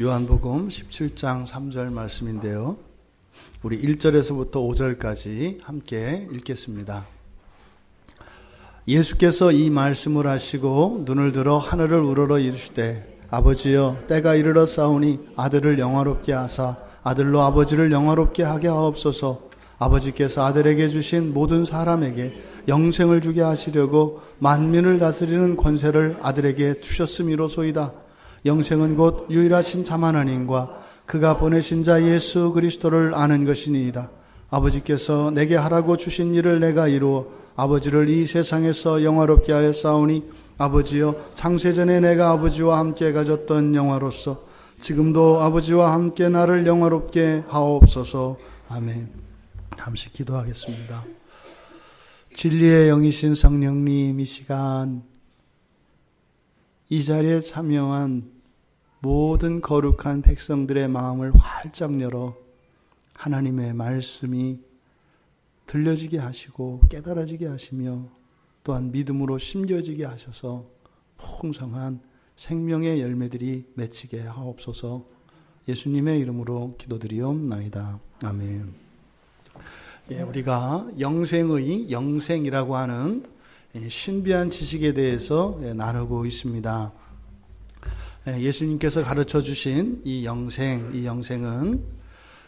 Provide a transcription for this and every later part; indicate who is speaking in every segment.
Speaker 1: 요한복음 17장 3절 말씀인데요. 우리 1절에서부터 5절까지 함께 읽겠습니다. 예수께서 이 말씀을 하시고 눈을 들어 하늘을 우러러 이르시되 아버지여 때가 이르렀사오니 아들을 영화롭게 하사 아들로 아버지를 영화롭게 하게 하옵소서. 아버지께서 아들에게 주신 모든 사람에게 영생을 주게 하시려고 만민을 다스리는 권세를 아들에게 주셨음이로소이다. 영생은 곧 유일하신 참 하나님과 그가 보내신 자 예수 그리스도를 아는 것이니이다. 아버지께서 내게 하라고 주신 일을 내가 이루어 아버지를 이 세상에서 영화롭게 하였사오니 아버지여 창세전에 내가 아버지와 함께 가졌던 영화로서 지금도 아버지와 함께 나를 영화롭게 하옵소서. 아멘. 잠시 기도하겠습니다. 진리의 영이신 성령님, 이 시간 이 자리에 참여한 모든 거룩한 백성들의 마음을 활짝 열어 하나님의 말씀이 들려지게 하시고 깨달아지게 하시며 또한 믿음으로 심겨지게 하셔서 풍성한 생명의 열매들이 맺히게 하옵소서. 예수님의 이름으로 기도드리옵나이다. 아멘. 우리가 영생이라고 하는 신비한 지식에 대해서 나누고 있습니다. 예수님께서 가르쳐 주신 이 영생은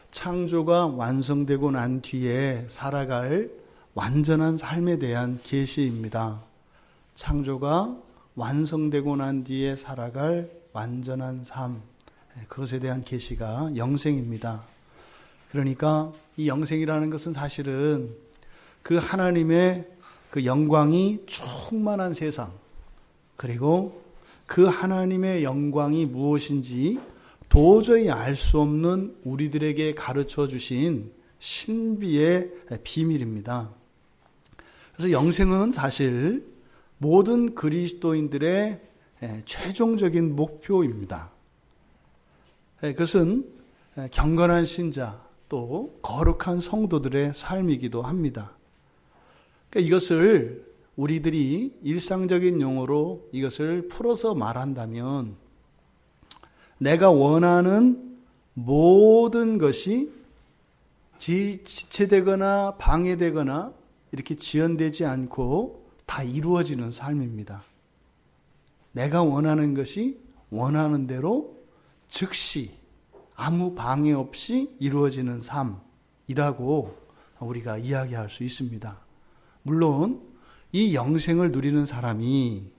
Speaker 1: 창조가 완성되고 난 뒤에 살아갈 완전한 삶에 대한 계시입니다. 창조가 완성되고 난 뒤에 살아갈 완전한 삶, 그것에 대한 계시가 영생입니다. 그러니까 이 영생이라는 것은 사실은 그 하나님의 그 영광이 충만한 세상, 그리고 그 하나님의 영광이 무엇인지 도저히 알 수 없는 우리들에게 가르쳐 주신 신비의 비밀입니다. 그래서 영생은 사실 모든 그리스도인들의 최종적인 목표입니다. 그것은 경건한 신자 또 거룩한 성도들의 삶이기도 합니다. 그러니까 이것을 우리들이 일상적인 용어로 이것을 풀어서 말한다면 내가 원하는 모든 것이 지체되거나 방해되거나 이렇게 지연되지 않고 다 이루어지는 삶입니다. 내가 원하는 것이 원하는 대로 즉시 아무 방해 없이 이루어지는 삶이라고 우리가 이야기할 수 있습니다. 물론 이 영생을 누리는 사람이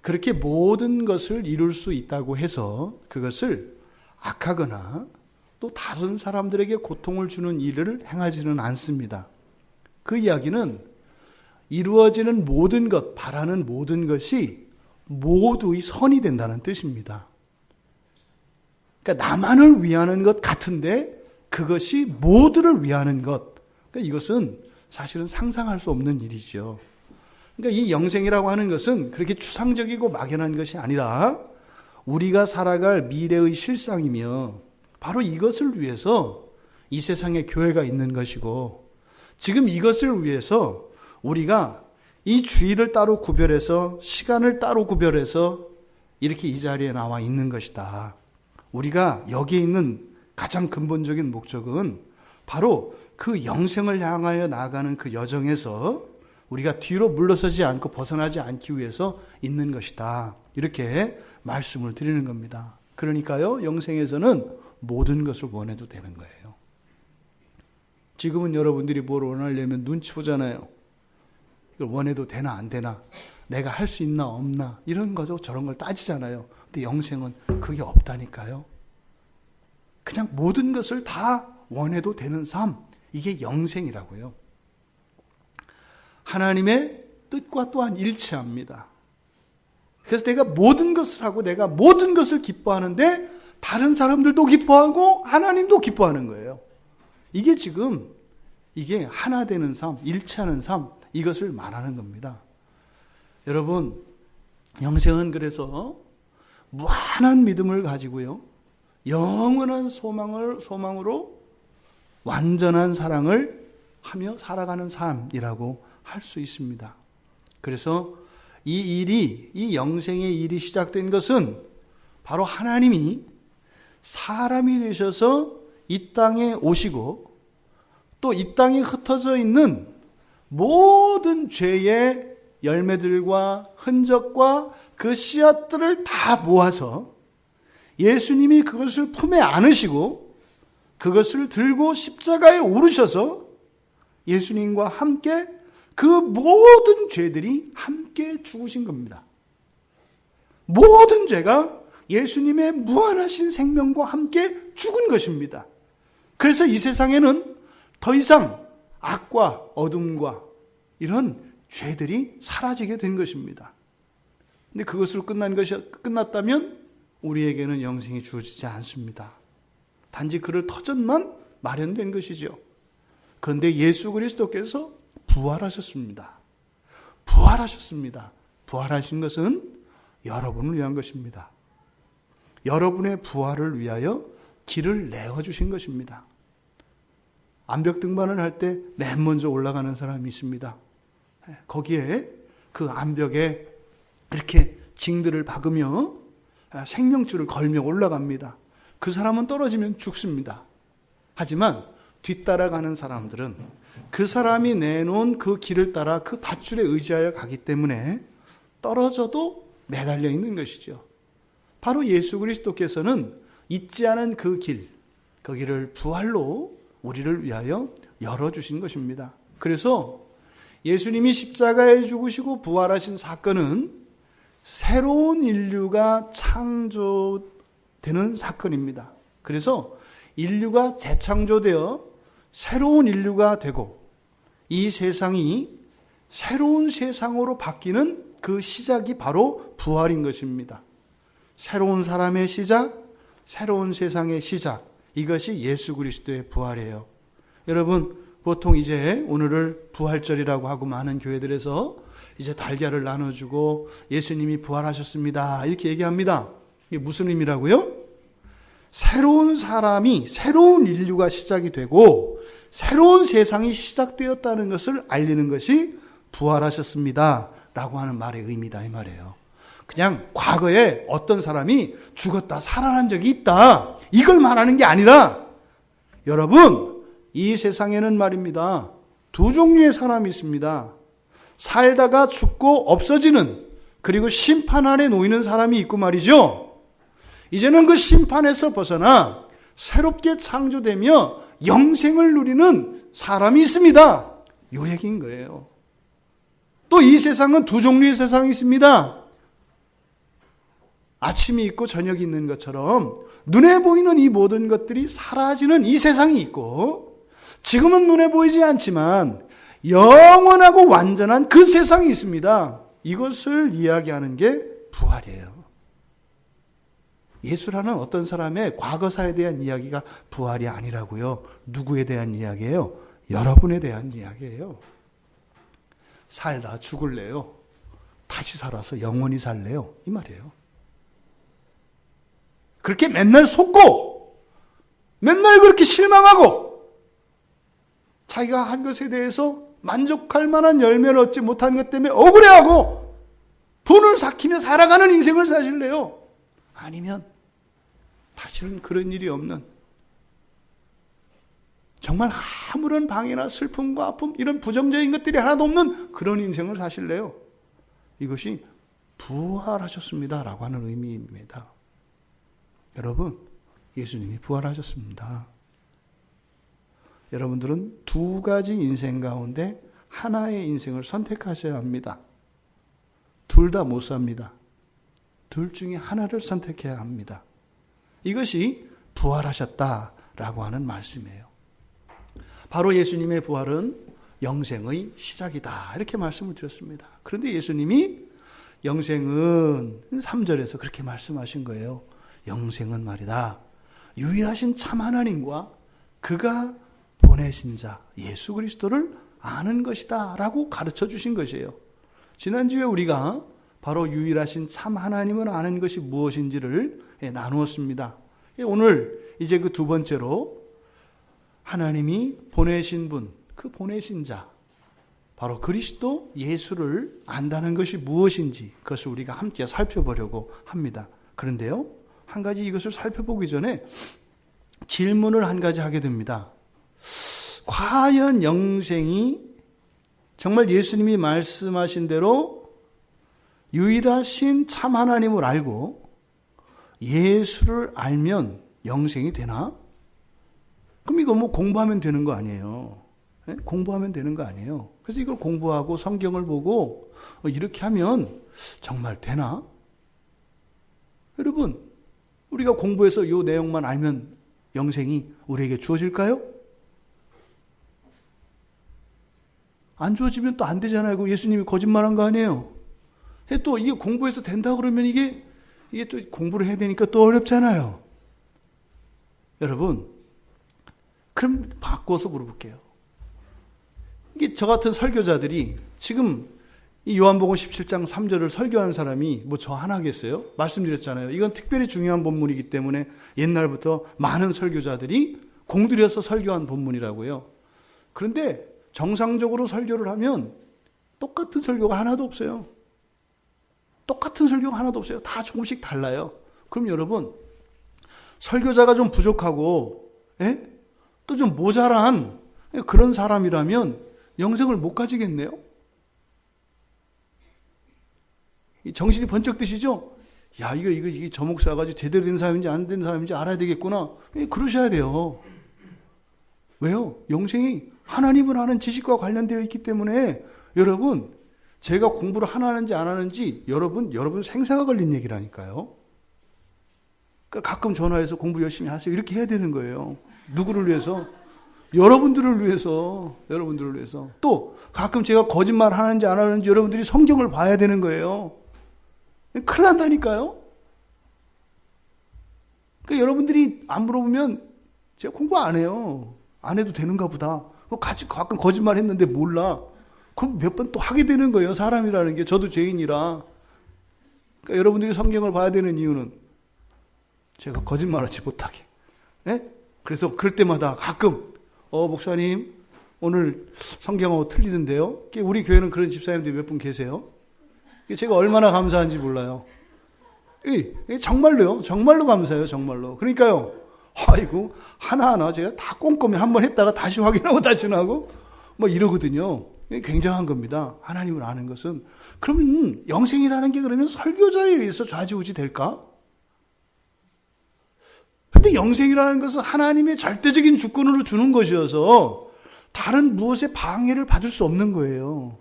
Speaker 1: 그렇게 모든 것을 이룰 수 있다고 해서 그것을 악하거나 또 다른 사람들에게 고통을 주는 일을 행하지는 않습니다. 그 이야기는 이루어지는 모든 것, 바라는 모든 것이 모두의 선이 된다는 뜻입니다. 그러니까 나만을 위하는 것 같은데 그것이 모두를 위하는 것. 그러니까 이것은 사실은 상상할 수 없는 일이죠. 그러니까 이 영생이라고 하는 것은 그렇게 추상적이고 막연한 것이 아니라 우리가 살아갈 미래의 실상이며 바로 이것을 위해서 이 세상에 교회가 있는 것이고 지금 이것을 위해서 우리가 이 주일을 따로 구별해서 시간을 따로 구별해서 이렇게 이 자리에 나와 있는 것이다. 우리가 여기에 있는 가장 근본적인 목적은 바로 그 영생을 향하여 나아가는 그 여정에서 우리가 뒤로 물러서지 않고 벗어나지 않기 위해서 있는 것이다. 이렇게 말씀을 드리는 겁니다. 그러니까요, 영생에서는 모든 것을 원해도 되는 거예요. 지금은 여러분들이 뭘 원하려면 눈치 보잖아요. 이걸 원해도 되나 안 되나, 내가 할 수 있나 없나 이런 거죠. 저런 걸 따지잖아요. 근데 영생은 그게 없다니까요. 그냥 모든 것을 다 원해도 되는 삶, 이게 영생이라고요. 하나님의 뜻과 또한 일치합니다. 그래서 내가 모든 것을 하고 내가 모든 것을 기뻐하는데 다른 사람들도 기뻐하고 하나님도 기뻐하는 거예요. 이게 지금 이게 하나 되는 삶, 일치하는 삶, 이것을 말하는 겁니다. 여러분, 영생은 그래서 무한한 믿음을 가지고요, 영원한 소망으로 완전한 사랑을 하며 살아가는 삶이라고 할 수 있습니다. 그래서 이 영생의 일이 시작된 것은 바로 하나님이 사람이 되셔서 이 땅에 오시고 또 이 땅에 흩어져 있는 모든 죄의 열매들과 흔적과 그 씨앗들을 다 모아서 예수님이 그것을 품에 안으시고 그것을 들고 십자가에 오르셔서 예수님과 함께 그 모든 죄들이 함께 죽으신 겁니다. 모든 죄가 예수님의 무한하신 생명과 함께 죽은 것입니다. 그래서 이 세상에는 더 이상 악과 어둠과 이런 죄들이 사라지게 된 것입니다. 근데 그것으로 끝났다면 우리에게는 영생이 주어지지 않습니다. 단지 그럴 터전만 마련된 것이죠. 그런데 예수 그리스도께서 부활하셨습니다. 부활하셨습니다. 부활하신 것은 여러분을 위한 것입니다. 여러분의 부활을 위하여 길을 내어주신 것입니다. 암벽 등반을 할 때 맨 먼저 올라가는 사람이 있습니다. 거기에 그 암벽에 이렇게 징들을 박으며 생명줄을 걸며 올라갑니다. 그 사람은 떨어지면 죽습니다. 하지만 뒤따라가는 사람들은 그 사람이 내놓은 그 길을 따라 그 밧줄에 의지하여 가기 때문에 떨어져도 매달려 있는 것이죠. 바로 예수 그리스도께서는 잊지 않은 그 길, 그 길을 부활로 우리를 위하여 열어주신 것입니다. 그래서 예수님이 십자가에 죽으시고 부활하신 사건은 새로운 인류가 창조되는 사건입니다. 그래서 인류가 재창조되어 새로운 인류가 되고 이 세상이 새로운 세상으로 바뀌는 그 시작이 바로 부활인 것입니다. 새로운 사람의 시작, 새로운 세상의 시작, 이것이 예수 그리스도의 부활이에요. 여러분, 보통 이제 오늘을 부활절이라고 하고 많은 교회들에서 이제 달걀을 나눠주고 예수님이 부활하셨습니다 이렇게 얘기합니다. 이게 무슨 의미라고요? 새로운 사람이, 새로운 인류가 시작이 되고 새로운 세상이 시작되었다는 것을 알리는 것이 부활하셨습니다 라고 하는 말의 의미다 이 말이에요. 그냥 과거에 어떤 사람이 죽었다 살아난 적이 있다 이걸 말하는 게 아니라, 여러분, 이 세상에는 말입니다, 두 종류의 사람이 있습니다. 살다가 죽고 없어지는, 그리고 심판 아래 놓이는 사람이 있고 말이죠. 이제는 그 심판에서 벗어나 새롭게 창조되며 영생을 누리는 사람이 있습니다. 요 얘기인 거예요. 또 이 세상은 두 종류의 세상이 있습니다. 아침이 있고 저녁이 있는 것처럼 눈에 보이는 이 모든 것들이 사라지는 이 세상이 있고, 지금은 눈에 보이지 않지만 영원하고 완전한 그 세상이 있습니다. 이것을 이야기하는 게 부활이에요. 예수라는 어떤 사람의 과거사에 대한 이야기가 부활이 아니라고요. 누구에 대한 이야기예요? 여러분에 대한 이야기예요. 살다 죽을래요? 다시 살아서 영원히 살래요? 이 말이에요. 그렇게 맨날 속고 맨날 그렇게 실망하고 자기가 한 것에 대해서 만족할 만한 열매를 얻지 못한 것 때문에 억울해하고 분을 삭히며 살아가는 인생을 사실래요? 아니면 다시는 그런 일이 없는, 정말 아무런 방해나 슬픔과 아픔 이런 부정적인 것들이 하나도 없는 그런 인생을 사실래요? 이것이 부활하셨습니다 라고 하는 의미입니다. 여러분, 예수님이 부활하셨습니다. 여러분들은 두 가지 인생 가운데 하나의 인생을 선택하셔야 합니다. 둘 다 못 삽니다. 둘 중에 하나를 선택해야 합니다. 이것이 부활하셨다라고 하는 말씀이에요. 바로 예수님의 부활은 영생의 시작이다 이렇게 말씀을 드렸습니다. 그런데 예수님이 영생은 3절에서 그렇게 말씀하신 거예요. 영생은 말이다, 유일하신 참 하나님과 그가 보내신 자 예수 그리스도를 아는 것이다 라고 가르쳐 주신 것이에요. 지난주에 우리가 바로 유일하신 참 하나님을 아는 것이 무엇인지를 나누었습니다. 오늘 이제 그 두 번째로 하나님이 보내신 분, 그 보내신 자, 바로 그리스도 예수를 안다는 것이 무엇인지 그것을 우리가 함께 살펴보려고 합니다. 그런데요, 한 가지 이것을 살펴보기 전에 질문을 한 가지 하게 됩니다. 과연 영생이 정말 예수님이 말씀하신 대로 유일하신 참 하나님을 알고 예수를 알면 영생이 되나? 그럼 이거 뭐 공부하면 되는 거 아니에요? 네? 공부하면 되는 거 아니에요? 그래서 이걸 공부하고 성경을 보고 이렇게 하면 정말 되나? 여러분, 우리가 공부해서 이 내용만 알면 영생이 우리에게 주어질까요? 안 주어지면 또 안 되잖아요. 예수님이 거짓말한 거 아니에요? 또 이게 공부해서 된다 그러면 이게 또 공부를 해야 되니까 또 어렵잖아요. 여러분, 그럼 바꿔서 물어볼게요. 이게 저 같은 설교자들이 지금 이 요한복음 17장 3절을 설교한 사람이 뭐 저 하나겠어요? 말씀드렸잖아요. 이건 특별히 중요한 본문이기 때문에 옛날부터 많은 설교자들이 공들여서 설교한 본문이라고요. 그런데 정상적으로 설교를 하면 똑같은 설교가 하나도 없어요. 똑같은 설교가 하나도 없어요. 다 조금씩 달라요. 그럼 여러분, 설교자가 좀 부족하고 또 좀 모자란 그런 사람이라면 영생을 못 가지겠네요. 정신이 번쩍 드시죠? 야, 이게 저 목사가 제대로 된 사람인지 안 된 사람인지 알아야 되겠구나. 그러셔야 돼요. 왜요? 영생이 하나님을 아는 지식과 관련되어 있기 때문에 여러분, 제가 공부를 하나 하는지 안 하는지 여러분 생사가 걸린 얘기라니까요. 그러니까 가끔 전화해서 공부 열심히 하세요. 이렇게 해야 되는 거예요. 누구를 위해서? 여러분들을 위해서. 여러분들을 위해서. 또 가끔 제가 거짓말 하는지 안 하는지 여러분들이 성경을 봐야 되는 거예요. 큰일 난다니까요. 그러니까 여러분들이 안 물어보면 제가 공부 안 해요. 안 해도 되는가 보다. 가끔 거짓말 했는데 몰라. 그럼 몇 번 또 하게 되는 거예요. 사람이라는 게. 저도 죄인이라. 그러니까 여러분들이 성경을 봐야 되는 이유는 제가 거짓말하지 못하게. 네? 그래서 그럴 때마다 가끔 목사님 오늘 성경하고 틀리던데요. 우리 교회는 그런 집사님들이 몇 분 계세요. 제가 얼마나 감사한지 몰라요. 정말로요. 정말로 감사해요. 정말로. 그러니까요. 아이고 하나하나 제가 다 꼼꼼히 한번 했다가 다시 확인하고 다시 하고 뭐 이러거든요. 굉장한 겁니다. 하나님을 아는 것은. 그러면 영생이라는 게 그러면 설교자에 의해서 좌지우지 될까? 근데 영생이라는 것은 하나님의 절대적인 주권으로 주는 것이어서 다른 무엇에 방해를 받을 수 없는 거예요.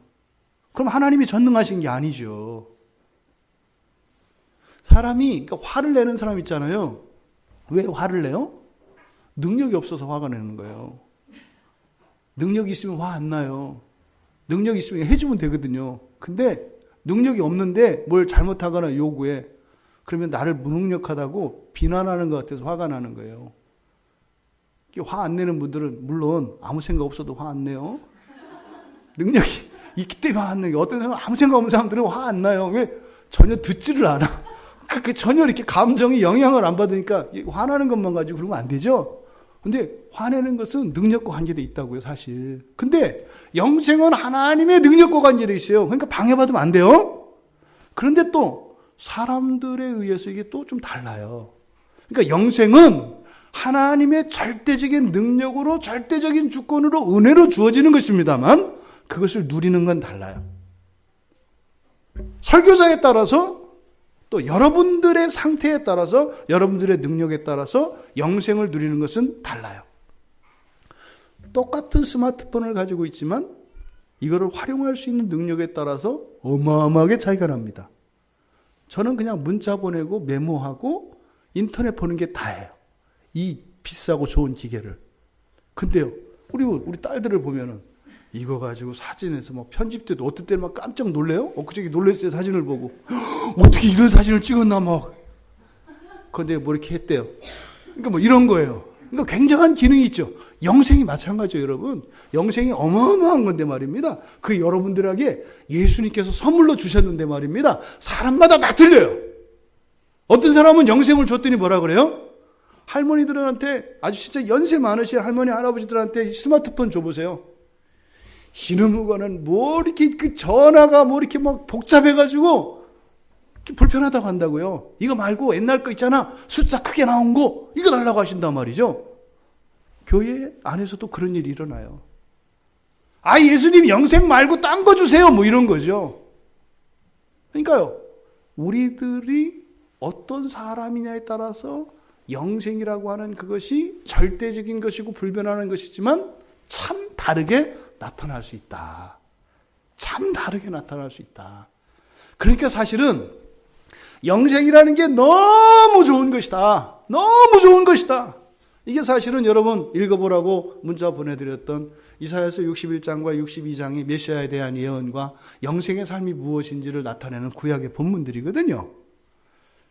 Speaker 1: 그럼 하나님이 전능하신 게 아니죠. 사람이 그러니까 화를 내는 사람 있잖아요. 왜 화를 내요? 능력이 없어서 화가 나는 거예요. 능력이 있으면 화 안 나요. 능력이 있으면 해주면 되거든요. 근데 능력이 없는데 뭘 잘못하거나 요구해. 그러면 나를 무능력하다고 비난하는 것 같아서 화가 나는 거예요. 화 안 내는 분들은 물론 아무 생각 없어도 화 안 내요. 능력이 있기 때문에 화 안 내요. 어떤 사람은 아무 생각 없는 사람들은 화 안 나요. 왜? 전혀 듣지를 않아. 전혀 이렇게 감정이 영향을 안 받으니까 화나는 것만 가지고 그러면 안 되죠. 근데 화내는 것은 능력과 관계되어 있다고요, 사실. 근데 영생은 하나님의 능력과 관계되어 있어요. 그러니까 방해받으면 안 돼요. 그런데 또 사람들에 의해서 이게 또 좀 달라요. 그러니까 영생은 하나님의 절대적인 능력으로 절대적인 주권으로 은혜로 주어지는 것입니다만 그것을 누리는 건 달라요. 설교자에 따라서 또 여러분들의 상태에 따라서 여러분들의 능력에 따라서 영생을 누리는 것은 달라요. 똑같은 스마트폰을 가지고 있지만 이거를 활용할 수 있는 능력에 따라서 어마어마하게 차이가 납니다. 저는 그냥 문자 보내고 메모하고 인터넷 보는 게 다예요. 이 비싸고 좋은 기계를. 근데요, 우리 딸들을 보면은 이거 가지고 사진에서 막 편집돼도 어떨 때는 막 깜짝 놀래요? 엊그저께 놀랐어요, 사진을 보고. 어떻게 이런 사진을 찍었나 막. 근데 뭐 이렇게 했대요. 그러니까 뭐 이런 거예요. 그러니까 굉장한 기능이 있죠. 영생이 마찬가지예요, 여러분. 영생이 어마어마한 건데 말입니다. 그 여러분들에게 예수님께서 선물로 주셨는데 말입니다. 사람마다 다 틀려요. 어떤 사람은 영생을 줬더니 뭐라 그래요? 할머니들한테 아주 진짜 연세 많으신 할머니 할아버지들한테 스마트폰 줘보세요. 이놈의 거는 뭐 이렇게 그 전화가 뭐 이렇게 막 복잡해가지고 불편하다고 한다고요. 이거 말고 옛날 거 있잖아. 숫자 크게 나온 거. 이거 달라고 하신단 말이죠. 교회 안에서도 그런 일이 일어나요. 예수님 영생 말고 딴 거 주세요. 뭐 이런 거죠. 그러니까요. 우리들이 어떤 사람이냐에 따라서 영생이라고 하는 그것이 절대적인 것이고 불변하는 것이지만 참 다르게 나타날 수 있다. 참 다르게 나타날 수 있다. 그러니까 사실은 영생이라는 게 너무 좋은 것이다. 너무 좋은 것이다. 이게 사실은 여러분 읽어보라고 문자 보내드렸던 이사야서 61장과 62장의 메시아에 대한 예언과 영생의 삶이 무엇인지를 나타내는 구약의 본문들이거든요.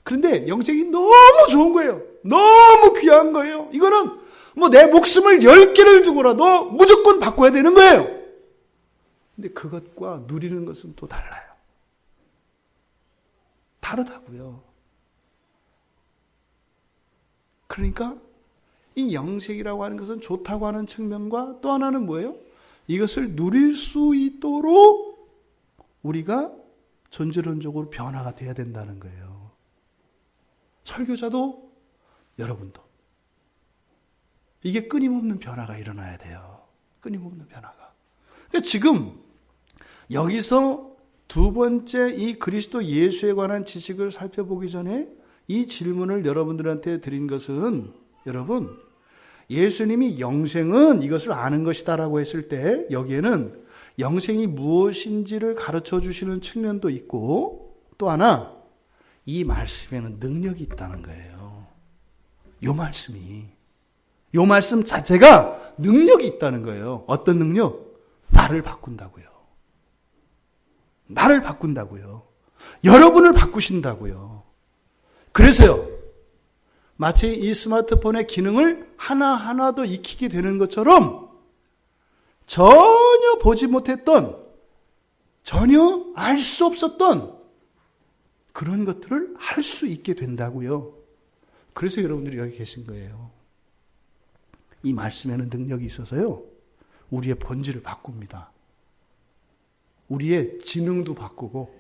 Speaker 1: 그런데 영생이 너무 좋은 거예요. 너무 귀한 거예요. 이거는 뭐 내 목숨을 10개를 두고라도 무조건 바꿔야 되는 거예요. 근데 그것과 누리는 것은 또 달라요. 다르다고요. 그러니까 이 영생이라고 하는 것은 좋다고 하는 측면과 또 하나는 뭐예요? 이것을 누릴 수 있도록 우리가 전질론적으로 변화가 돼야 된다는 거예요. 설교자도 여러분도 이게 끊임없는 변화가 일어나야 돼요. 끊임없는 변화가. 그러니까 지금 여기서 두 번째 이 그리스도 예수에 관한 지식을 살펴보기 전에 이 질문을 여러분들한테 드린 것은 여러분 예수님이 영생은 이것을 아는 것이다라고 했을 때 여기에는 영생이 무엇인지를 가르쳐 주시는 측면도 있고 또 하나 이 말씀에는 능력이 있다는 거예요. 요 말씀 자체가 능력이 있다는 거예요. 어떤 능력? 나를 바꾼다고요. 나를 바꾼다고요. 여러분을 바꾸신다고요. 그래서요. 마치 이 스마트폰의 기능을 하나하나 더 익히게 되는 것처럼 전혀 보지 못했던, 전혀 알 수 없었던 그런 것들을 할 수 있게 된다고요. 그래서 여러분들이 여기 계신 거예요. 이 말씀에는 능력이 있어서요. 우리의 본질을 바꿉니다. 우리의 지능도 바꾸고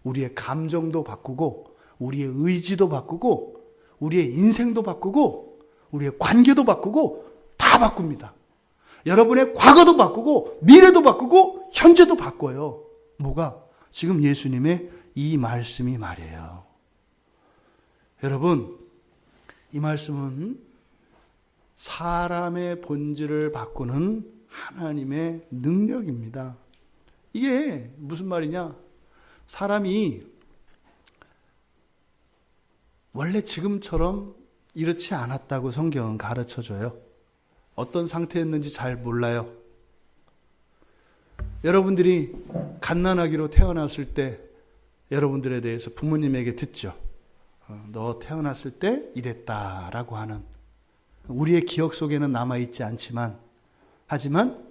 Speaker 1: 우리의 감정도 바꾸고 우리의 의지도 바꾸고 우리의 인생도 바꾸고 우리의 관계도 바꾸고 다 바꿉니다. 여러분의 과거도 바꾸고 미래도 바꾸고 현재도 바꿔요. 뭐가? 지금 예수님의 이 말씀이 말이에요. 여러분, 이 말씀은 사람의 본질을 바꾸는 하나님의 능력입니다. 이게 무슨 말이냐? 사람이 원래 지금처럼 이렇지 않았다고 성경은 가르쳐줘요. 어떤 상태였는지 잘 몰라요. 여러분들이 갓난아기로 태어났을 때 여러분들에 대해서 부모님에게 듣죠. 너 태어났을 때 이랬다라고 하는 우리의 기억 속에는 남아있지 않지만 하지만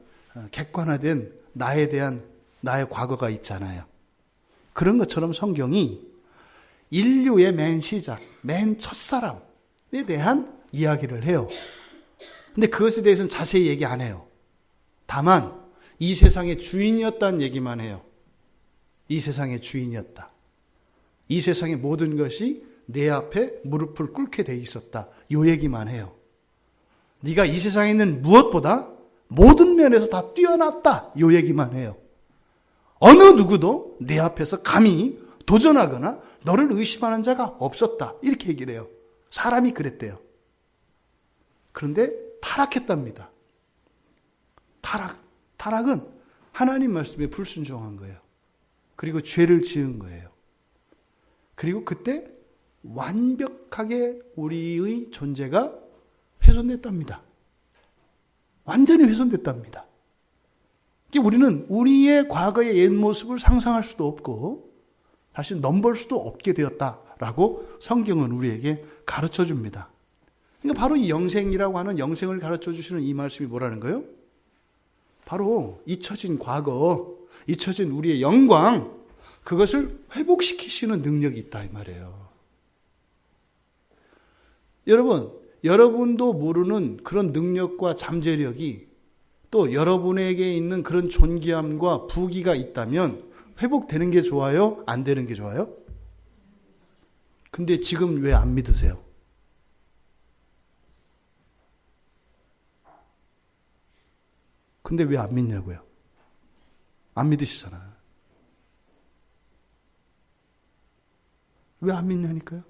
Speaker 1: 객관화된 나에 대한 나의 과거가 있잖아요. 그런 것처럼 성경이 인류의 맨 시작, 맨 첫사람에 대한 이야기를 해요. 근데 그것에 대해서는 자세히 얘기 안 해요. 다만 이 세상의 주인이었다는 얘기만 해요. 이 세상의 주인이었다. 이 세상의 모든 것이 내 앞에 무릎을 꿇게 돼 있었다. 요 얘기만 해요. 네가 이 세상에 있는 무엇보다 모든 면에서 다 뛰어났다. 요 얘기만 해요. 어느 누구도 내 앞에서 감히 도전하거나 너를 의심하는 자가 없었다. 이렇게 얘기를 해요. 사람이 그랬대요. 그런데 타락했답니다. 타락은 하나님 말씀에 불순종한 거예요. 그리고 죄를 지은 거예요. 그리고 그때 완벽하게 우리의 존재가 훼손됐답니다. 완전히 훼손됐답니다. 우리는 우리의 과거의 옛 모습을 상상할 수도 없고 사실 넘볼 수도 없게 되었다라고 성경은 우리에게 가르쳐 줍니다. 그러니까 바로 이 영생이라고 하는 영생을 가르쳐 주시는 이 말씀이 뭐라는 거예요? 바로 잊혀진 과거, 잊혀진 우리의 영광, 그것을 회복시키시는 능력이 있다 이 말이에요. 여러분도 모르는 그런 능력과 잠재력이 또 여러분에게 있는 그런 존귀함과 부귀가 있다면 회복되는 게 좋아요? 안 되는 게 좋아요? 근데 지금 왜 안 믿으세요? 근데 왜 안 믿냐고요? 안 믿으시잖아요. 왜 안 믿냐니까요?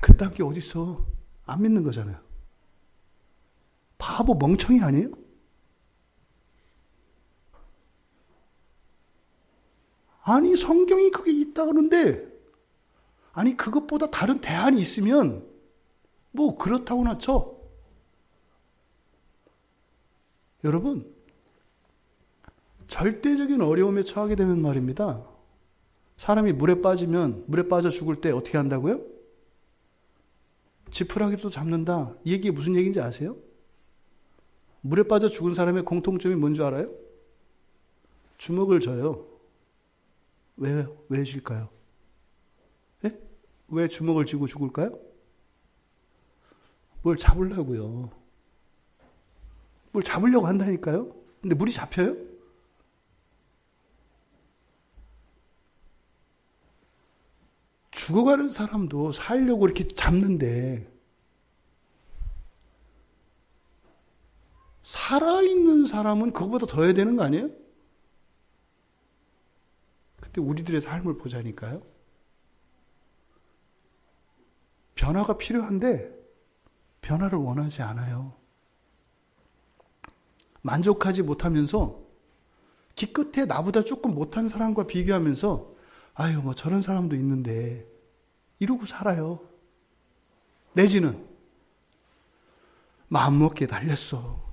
Speaker 1: 그딴 게 어딨어. 안 믿는 거잖아요. 바보 멍청이 아니에요? 아니 성경이 그게 있다 그러는데 아니 그것보다 다른 대안이 있으면 뭐 그렇다고나 쳐. 여러분 절대적인 어려움에 처하게 되면 말입니다. 사람이 물에 빠져 죽을 때 어떻게 한다고요? 지푸라기도 잡는다. 이 얘기 무슨 얘기인지 아세요? 물에 빠져 죽은 사람의 공통점이 뭔지 알아요? 주먹을 져요. 왜 질까요? 예? 왜 주먹을 쥐고 죽을까요? 뭘 잡으려고요. 뭘 잡으려고 한다니까요? 근데 물이 잡혀요? 죽어가는 사람도 살려고 이렇게 잡는데 살아있는 사람은 그거보다 더 해야 되는 거 아니에요? 근데 우리들의 삶을 보자니까요. 변화가 필요한데 변화를 원하지 않아요. 만족하지 못하면서 기껏해 나보다 조금 못한 사람과 비교하면서 아유 뭐 저런 사람도 있는데 이러고 살아요. 내지는 마음먹기에 달렸어.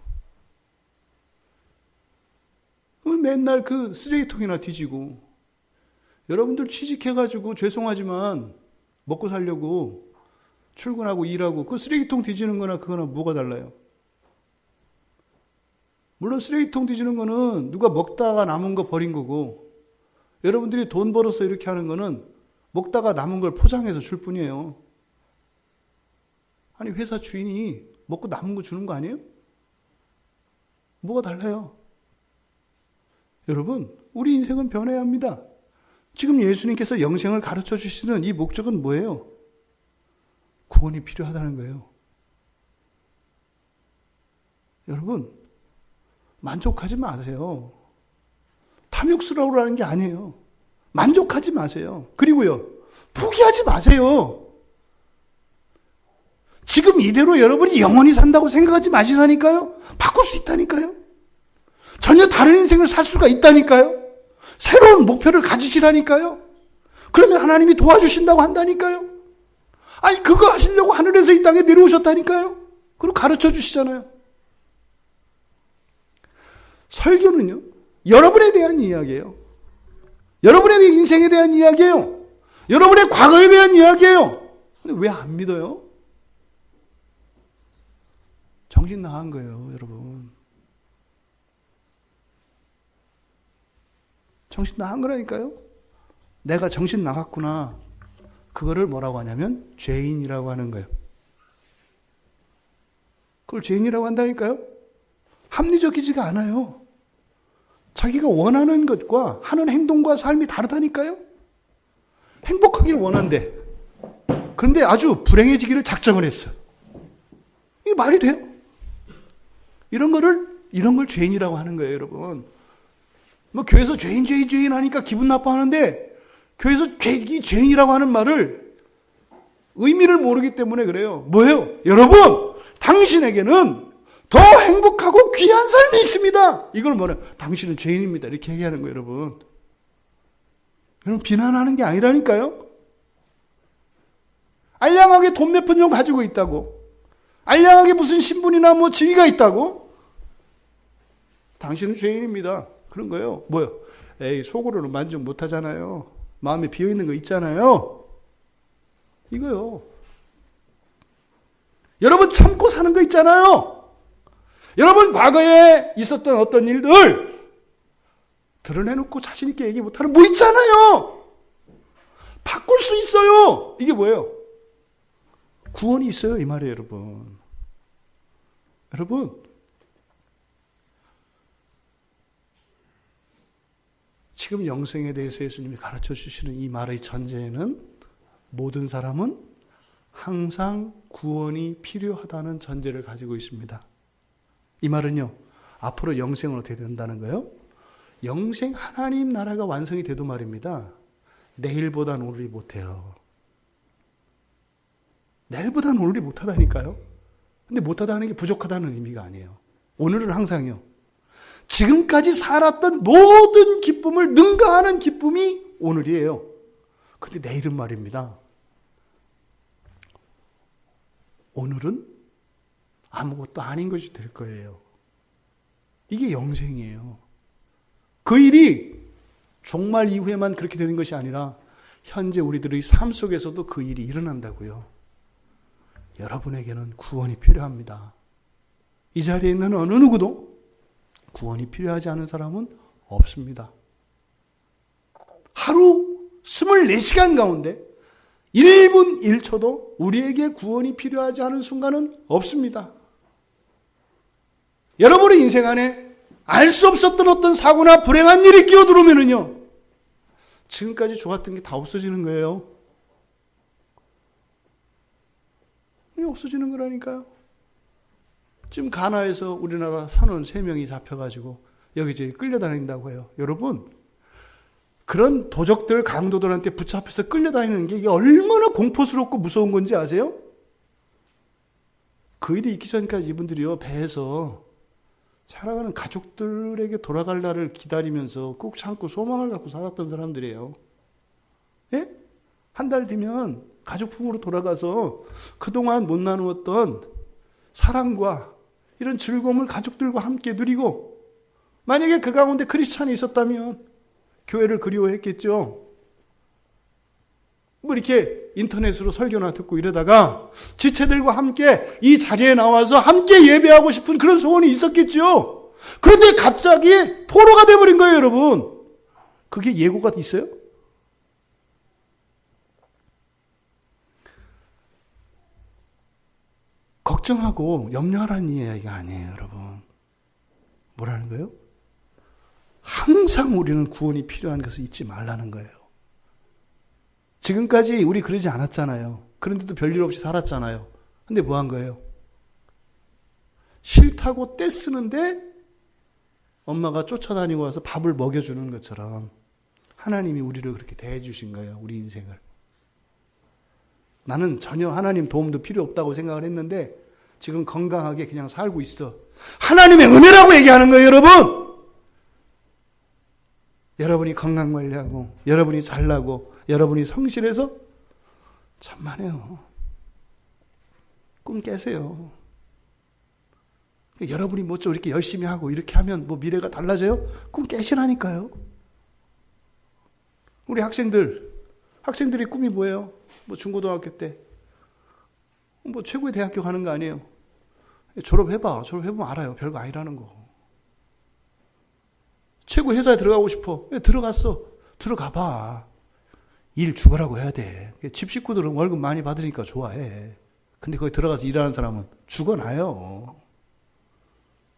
Speaker 1: 맨날 그 쓰레기통이나 뒤지고 여러분들 취직해가지고 죄송하지만 먹고 살려고 출근하고 일하고 그 쓰레기통 뒤지는 거나 그거나 뭐가 달라요? 물론 쓰레기통 뒤지는 거는 누가 먹다가 남은 거 버린 거고 여러분들이 돈 벌어서 이렇게 하는 거는 먹다가 남은 걸 포장해서 줄 뿐이에요. 아니 회사 주인이 먹고 남은 거 주는 거 아니에요? 뭐가 달라요? 여러분 우리 인생은 변해야 합니다. 지금 예수님께서 영생을 가르쳐 주시는 이 목적은 뭐예요? 구원이 필요하다는 거예요. 여러분 만족하지 마세요. 탐욕스러우라는 게 아니에요. 만족하지 마세요. 그리고요 포기하지 마세요. 지금 이대로 여러분이 영원히 산다고 생각하지 마시라니까요. 바꿀 수 있다니까요. 전혀 다른 인생을 살 수가 있다니까요. 새로운 목표를 가지시라니까요. 그러면 하나님이 도와주신다고 한다니까요. 아니 그거 하시려고 하늘에서 이 땅에 내려오셨다니까요. 그리고 가르쳐 주시잖아요. 설교는요 여러분에 대한 이야기예요. 여러분의 인생에 대한 이야기예요. 여러분의 과거에 대한 이야기예요. 근데 왜 안 믿어요? 정신 나간 거예요, 여러분. 정신 나간 거라니까요. 내가 정신 나갔구나. 그거를 뭐라고 하냐면 죄인이라고 하는 거예요. 그걸 죄인이라고 한다니까요. 합리적이지가 않아요. 자기가 원하는 것과 하는 행동과 삶이 다르다니까요. 행복하기를 원한대. 그런데 아주 불행해지기를 작정을 했어. 이게 말이 돼요? 이런 걸 죄인이라고 하는 거예요, 여러분. 뭐 교회에서 죄인 하니까 기분 나빠하는데 교회에서 이 죄인이라고 하는 말을 의미를 모르기 때문에 그래요. 뭐예요? 여러분, 당신에게는 더 행복하고 귀한 삶이 있습니다. 이걸 뭐냐? 당신은 죄인입니다. 이렇게 얘기하는 거예요, 여러분. 여러분, 비난하는 게 아니라니까요. 알량하게 돈 몇 푼 좀 가지고 있다고. 알량하게 무슨 신분이나 뭐 지위가 있다고. 당신은 죄인입니다. 그런 거예요. 뭐요? 에이, 속으로는 만족 못 하잖아요. 마음에 비어있는 거 있잖아요. 이거요. 여러분 참고 사는 거 있잖아요. 여러분 과거에 있었던 어떤 일들 드러내놓고 자신있게 얘기 못하는 뭐 있잖아요. 바꿀 수 있어요. 이게 뭐예요? 구원이 있어요, 이 말이에요, 여러분. 여러분 지금 영생에 대해서 예수님이 가르쳐 주시는 이 말의 전제에는 모든 사람은 항상 구원이 필요하다는 전제를 가지고 있습니다. 이 말은요, 앞으로 영생은 어떻게 된다는 거예요? 영생 하나님 나라가 완성이 돼도 말입니다. 내일보단 오늘이 못해요. 내일보단 오늘이 못하다니까요. 근데 못하다는 게 부족하다는 의미가 아니에요. 오늘은 항상요. 지금까지 살았던 모든 기쁨을 능가하는 기쁨이 오늘이에요. 근데 내일은 말입니다. 오늘은 아무것도 아닌 것이 될 거예요. 이게 영생이에요. 그 일이 종말 이후에만 그렇게 되는 것이 아니라 현재 우리들의 삶 속에서도 그 일이 일어난다고요. 여러분에게는 구원이 필요합니다. 이 자리에 있는 어느 누구도 구원이 필요하지 않은 사람은 없습니다. 하루 24시간 가운데 1분 1초도 우리에게 구원이 필요하지 않은 순간은 없습니다. 여러분의 인생 안에 알 수 없었던 어떤 사고나 불행한 일이 끼어들어오면은요, 지금까지 좋았던 게 다 없어지는 거예요. 이게 없어지는 거라니까요. 지금 가나에서 우리나라 선원 3명이 잡혀가지고 여기저기 끌려다닌다고 해요. 여러분, 그런 도적들, 강도들한테 붙잡혀서 끌려다니는 게 이게 얼마나 공포스럽고 무서운 건지 아세요? 그 일이 있기 전까지 이분들이요, 배에서 살아가는 가족들에게 돌아갈 날을 기다리면서 꾹 참고 소망을 갖고 살았던 사람들이에요. 예? 한 달 뒤면 가족 품으로 돌아가서 그동안 못 나누었던 사랑과 이런 즐거움을 가족들과 함께 누리고, 만약에 그 가운데 크리스찬이 있었다면 교회를 그리워했겠죠. 뭐 이렇게 인터넷으로 설교나 듣고 이러다가 지체들과 함께 이 자리에 나와서 함께 예배하고 싶은 그런 소원이 있었겠죠. 그런데 갑자기 포로가 돼버린 거예요, 여러분. 그게 예고가 있어요? 걱정하고 염려하라는 이야기가 아니에요, 여러분. 뭐라는 거예요? 항상 우리는 구원이 필요한 것을 잊지 말라는 거예요. 지금까지 우리 그러지 않았잖아요. 그런데도 별일 없이 살았잖아요. 근데 뭐 한 거예요? 싫다고 떼쓰는데 엄마가 쫓아다니고 와서 밥을 먹여주는 것처럼 하나님이 우리를 그렇게 대해주신 거예요, 우리 인생을. 나는 전혀 하나님 도움도 필요 없다고 생각을 했는데 지금 건강하게 그냥 살고 있어. 하나님의 은혜라고 얘기하는 거예요, 여러분. 여러분이 건강관리하고 여러분이 잘나고 여러분이 성실해서 천만에요. 꿈 깨세요. 여러분이 뭐 좀 이렇게 열심히 하고 이렇게 하면 뭐 미래가 달라져요? 꿈 깨시라니까요. 우리 학생들이 꿈이 뭐예요? 뭐 중고등학교 때 뭐 최고의 대학교 가는 거 아니에요? 졸업해보면 알아요. 별거 아니라는 거. 최고 회사에 들어가고 싶어. 들어갔어. 들어가봐. 일 죽으라고 해야 돼. 집 식구들은 월급 많이 받으니까 좋아해. 근데 거기 들어가서 일하는 사람은 죽어나요.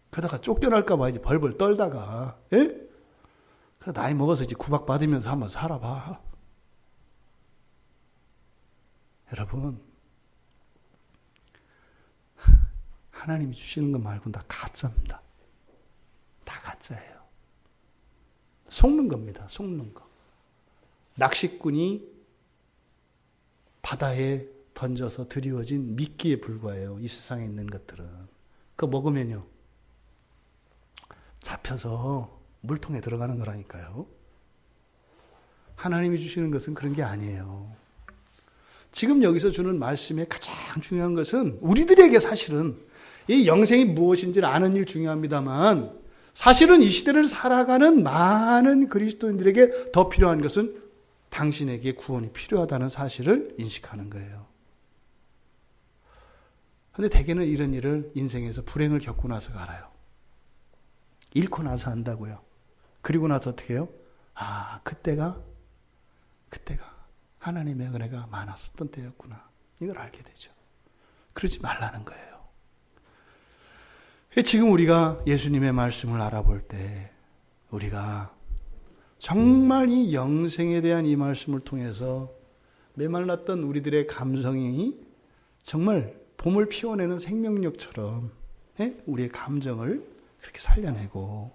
Speaker 1: 그러다가 쫓겨날까봐 이제 벌벌 떨다가, 예? 그래, 나이 먹어서 이제 구박받으면서 한번 살아봐. 여러분, 하나님이 주시는 것 말고는 다 가짜입니다. 다 가짜예요. 속는 겁니다. 속는 거. 낚시꾼이 바다에 던져서 드리워진 미끼에 불과해요. 이 세상에 있는 것들은. 그거 먹으면요, 잡혀서 물통에 들어가는 거라니까요. 하나님이 주시는 것은 그런 게 아니에요. 지금 여기서 주는 말씀의 가장 중요한 것은 우리들에게 사실은 이 영생이 무엇인지를 아는 일 중요합니다만, 사실은 이 시대를 살아가는 많은 그리스도인들에게 더 필요한 것은 당신에게 구원이 필요하다는 사실을 인식하는 거예요. 그런데 대개는 이런 일을 인생에서 불행을 겪고 나서 알아요. 잃고 나서 안다고요. 그리고 나서 어떻게 해요? 아, 그때가 하나님의 은혜가 많았었던 때였구나. 이걸 알게 되죠. 그러지 말라는 거예요. 지금 우리가 예수님의 말씀을 알아볼 때 우리가 정말 이 영생에 대한 이 말씀을 통해서 메말랐던 우리들의 감성이 정말 봄을 피워내는 생명력처럼 우리의 감정을 그렇게 살려내고,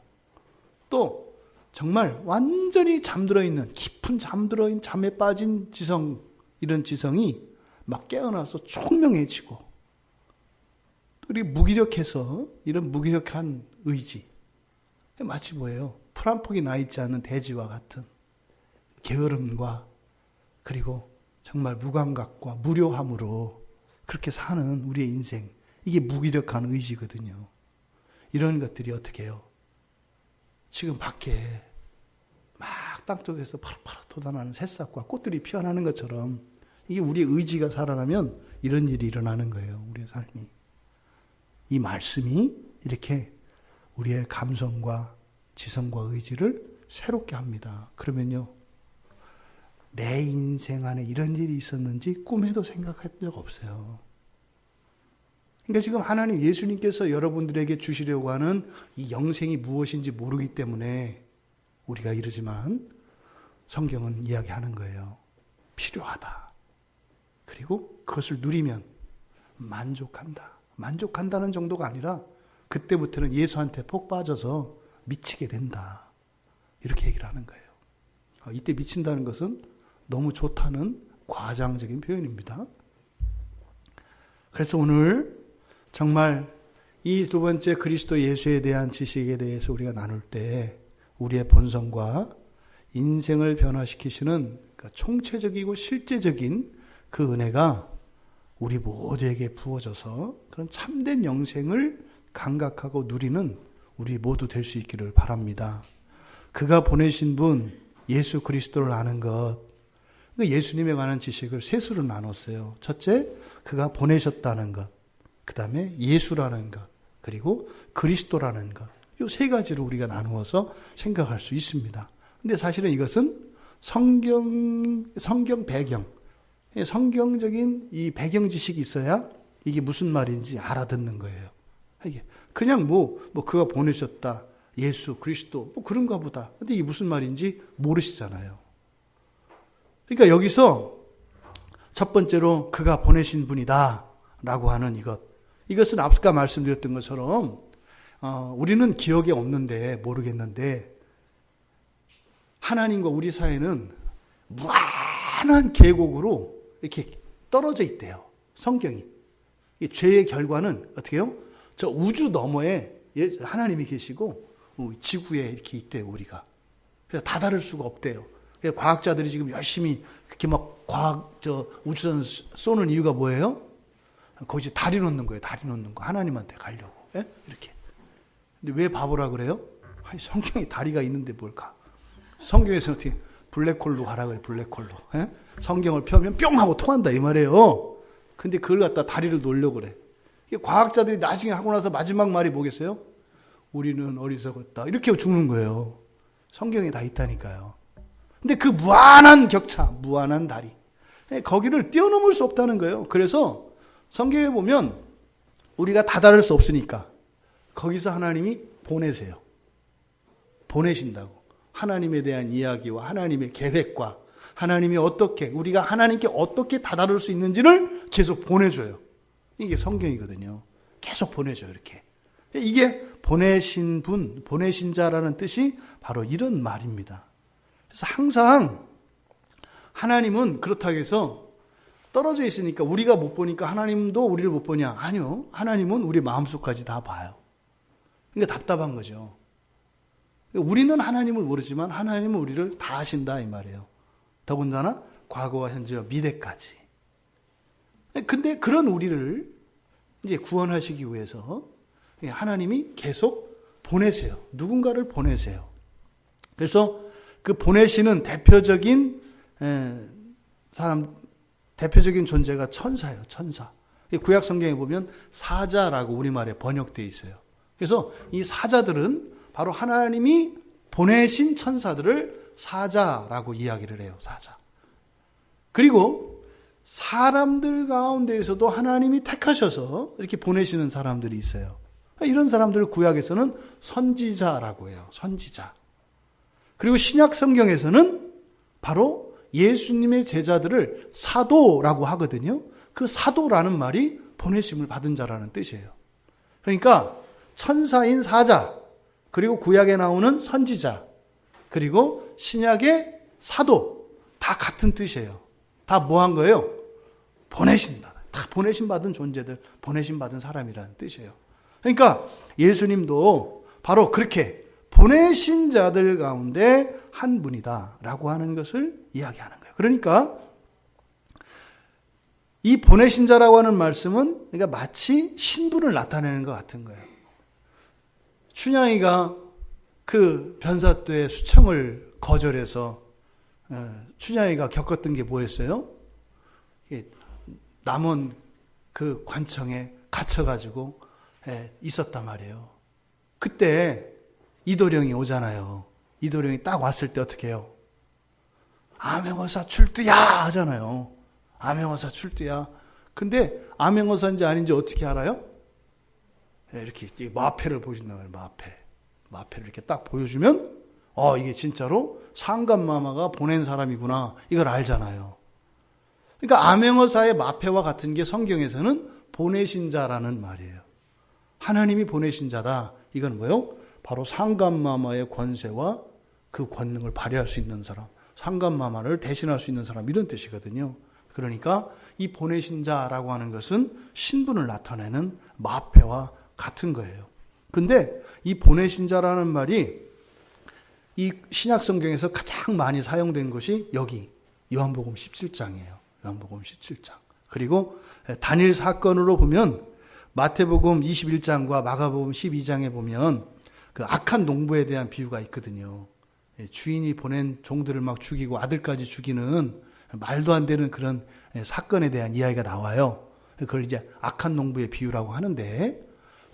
Speaker 1: 또 정말 완전히 잠들어 있는, 깊은 잠들어 있는 잠에 빠진 지성, 이런 지성이 막 깨어나서 총명해지고, 또 우리 무기력해서 이런 무기력한 의지, 마치 뭐예요? 풀 한 폭이 나 있지 않는 대지와 같은 게으름과, 그리고 정말 무감각과 무료함으로 그렇게 사는 우리의 인생, 이게 무기력한 의지거든요. 이런 것들이 어떻게 해요? 지금 밖에 막 땅속에서 파릇파릇 돋아나는 새싹과 꽃들이 피어나는 것처럼, 이게 우리의 의지가 살아나면 이런 일이 일어나는 거예요. 우리의 삶이. 이 말씀이 이렇게 우리의 감성과 지성과 의지를 새롭게 합니다. 그러면요, 내 인생 안에 이런 일이 있었는지 꿈에도 생각한 적 없어요. 그러니까 지금 하나님, 예수님께서 여러분들에게 주시려고 하는 이 영생이 무엇인지 모르기 때문에 우리가 이러지만, 성경은 이야기하는 거예요. 필요하다. 그리고 그것을 누리면 만족한다. 만족한다는 정도가 아니라 그때부터는 예수한테 폭 빠져서 미치게 된다. 이렇게 얘기를 하는 거예요. 이때 미친다는 것은 너무 좋다는 과장적인 표현입니다. 그래서 오늘 정말 이 두 번째 그리스도 예수에 대한 지식에 대해서 우리가 나눌 때, 우리의 본성과 인생을 변화시키시는 총체적이고 실제적인 그 은혜가 우리 모두에게 부어져서 그런 참된 영생을 감각하고 누리는 우리 모두 될 수 있기를 바랍니다. 그가 보내신 분 예수 그리스도를 아는 것, 예수님에 관한 지식을 세 수로 나눴어요. 첫째, 그가 보내셨다는 것, 그 다음에 예수라는 것, 그리고 그리스도라는 것. 이 세 가지로 우리가 나누어서 생각할 수 있습니다. 근데 사실은 이것은 성경 배경, 성경적인 이 배경 지식이 있어야 이게 무슨 말인지 알아듣는 거예요. 이게 그냥 그가 보내셨다, 예수, 그리스도, 그런가 보다. 근데 이게 무슨 말인지 모르시잖아요. 그러니까 여기서 첫 번째로 그가 보내신 분이다 라고 하는 이것은 앞서 말씀드렸던 것처럼 우리는 기억에 없는데, 모르겠는데, 하나님과 우리 사이는 무한한 계곡으로 이렇게 떨어져 있대요. 성경이. 이 죄의 결과는 어떻게 해요? 저 우주 너머에 하나님이 계시고 지구에 이렇게 있대요, 우리가. 그래서 다다를 수가 없대요. 그래서 과학자들이 지금 열심히 이렇게 막 우주선 쏘는 이유가 뭐예요? 거기서 다리 놓는 거예요. 다리 놓는 거. 하나님한테 가려고. 예? 이렇게. 근데 왜 바보라 그래요? 아니, 성경에 다리가 있는데 뭘까? 성경에서 어떻게 블랙홀로 가라 그래, 블랙홀로. 예? 성경을 펴면 뿅 하고 통한다 이 말이에요. 근데 그걸 갖다 다리를 놓으려고 그래. 과학자들이 나중에 하고 나서 마지막 말이 뭐겠어요? 우리는 어리석었다. 이렇게 죽는 거예요. 성경에 다 있다니까요. 근데 그 무한한 격차, 무한한 다리, 거기를 뛰어넘을 수 없다는 거예요. 그래서 성경에 보면 우리가 다다를 수 없으니까 거기서 하나님이 보내세요. 보내신다고. 하나님에 대한 이야기와 하나님의 계획과 하나님이 우리가 하나님께 어떻게 다다를 수 있는지를 계속 보내줘요. 이게 성경이거든요. 계속 보내줘요, 이렇게. 이게 보내신 분, 보내신 자라는 뜻이 바로 이런 말입니다. 그래서 항상 하나님은 그렇다고 해서 떨어져 있으니까 우리가 못 보니까 하나님도 우리를 못 보냐? 아니요. 하나님은 우리 마음속까지 다 봐요. 그러니까 답답한 거죠. 우리는 하나님을 모르지만 하나님은 우리를 다 아신다 이 말이에요. 더군다나 과거와 현재와 미래까지. 근데 그런 우리를 이제 구원하시기 위해서 하나님이 계속 보내세요. 누군가를 보내세요. 그래서 그 보내시는 대표적인 대표적인 존재가 천사예요. 천사. 구약 성경에 보면 사자라고 우리말에 번역되어 있어요. 그래서 이 사자들은 바로 하나님이 보내신 천사들을 사자라고 이야기를 해요. 사자. 그리고 사람들 가운데에서도 하나님이 택하셔서 이렇게 보내시는 사람들이 있어요. 이런 사람들을 구약에서는 선지자라고 해요. 선지자. 그리고 신약 성경에서는 바로 예수님의 제자들을 사도라고 하거든요. 그 사도라는 말이 보내심을 받은 자라는 뜻이에요. 그러니까 천사인 사자, 그리고 구약에 나오는 선지자, 그리고 신약의 사도, 다 같은 뜻이에요. 다 뭐 한 거예요? 보내신다. 다 보내심 받은 존재들, 보내심 받은 사람이라는 뜻이에요. 그러니까 예수님도 바로 그렇게 보내신 자들 가운데 한 분이다라고 하는 것을 이야기하는 거예요. 그러니까 이 보내신 자라고 하는 말씀은 그러니까 마치 신분을 나타내는 것 같은 거예요. 춘향이가 그 변사또의 수청을 거절해서 춘향이가 겪었던 게 뭐였어요? 남원 그 관청에 갇혀가지고 있었단 말이에요. 그때 이도령이 오잖아요. 이도령이 딱 왔을 때 어떻게 해요? 암행어사 출두야 하잖아요. 암행어사 출두야. 근데 암행어사인지 아닌지 어떻게 알아요? 이렇게 마패를 보여준단 말이에요. 마패를 이렇게 딱 보여주면 이게 진짜로 상감마마가 보낸 사람이구나. 이걸 알잖아요. 그러니까 암행어사의 마패와 같은 게 성경에서는 보내신 자라는 말이에요. 하나님이 보내신 자다. 이건 뭐예요? 바로 상감마마의 권세와 그 권능을 발휘할 수 있는 사람, 상감마마를 대신할 수 있는 사람, 이런 뜻이거든요. 그러니까 이 보내신 자라고 하는 것은 신분을 나타내는 마패와 같은 거예요. 근데 이 보내신 자라는 말이 이 신약 성경에서 가장 많이 사용된 것이 여기 요한복음 17장이에요. 요한복음 17장. 그리고 단일 사건으로 보면 마태복음 21장과 마가복음 12장에 보면 그 악한 농부에 대한 비유가 있거든요. 주인이 보낸 종들을 막 죽이고 아들까지 죽이는 말도 안 되는 그런 사건에 대한 이야기가 나와요. 그걸 이제 악한 농부의 비유라고 하는데,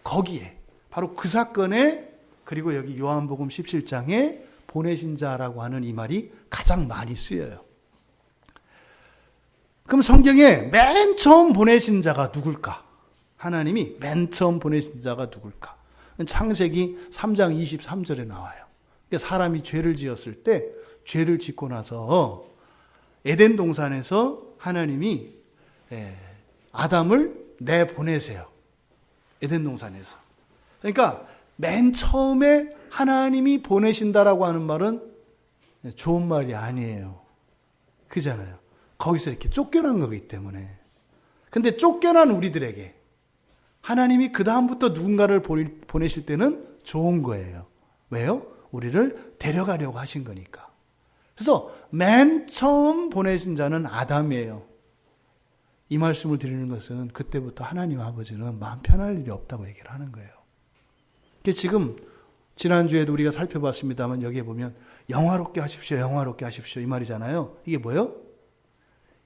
Speaker 1: 거기에 바로 그 사건에, 그리고 여기 요한복음 17장에 보내신 자라고 하는 이 말이 가장 많이 쓰여요. 그럼 성경에 맨 처음 보내신 자가 누굴까? 하나님이 맨 처음 보내신 자가 누굴까? 창세기 3장 23절에 나와요. 그러니까 사람이 죄를 지었을 때, 죄를 짓고 나서 에덴 동산에서 하나님이 아담을 내보내세요. 에덴 동산에서. 그러니까 맨 처음에 하나님이 보내신다라고 하는 말은 좋은 말이 아니에요. 그잖아요. 거기서 이렇게 쫓겨난 거기 때문에. 근데 쫓겨난 우리들에게 하나님이 그 다음부터 누군가를 보내실 때는 좋은 거예요. 왜요? 우리를 데려가려고 하신 거니까. 그래서 맨 처음 보내신 자는 아담이에요. 이 말씀을 드리는 것은 그때부터 하나님 아버지는 마음 편할 일이 없다고 얘기를 하는 거예요. 지금 지난주에도 우리가 살펴봤습니다만 여기에 보면 영화롭게 하십시오, 영화롭게 하십시오 이 말이잖아요. 이게 뭐예요?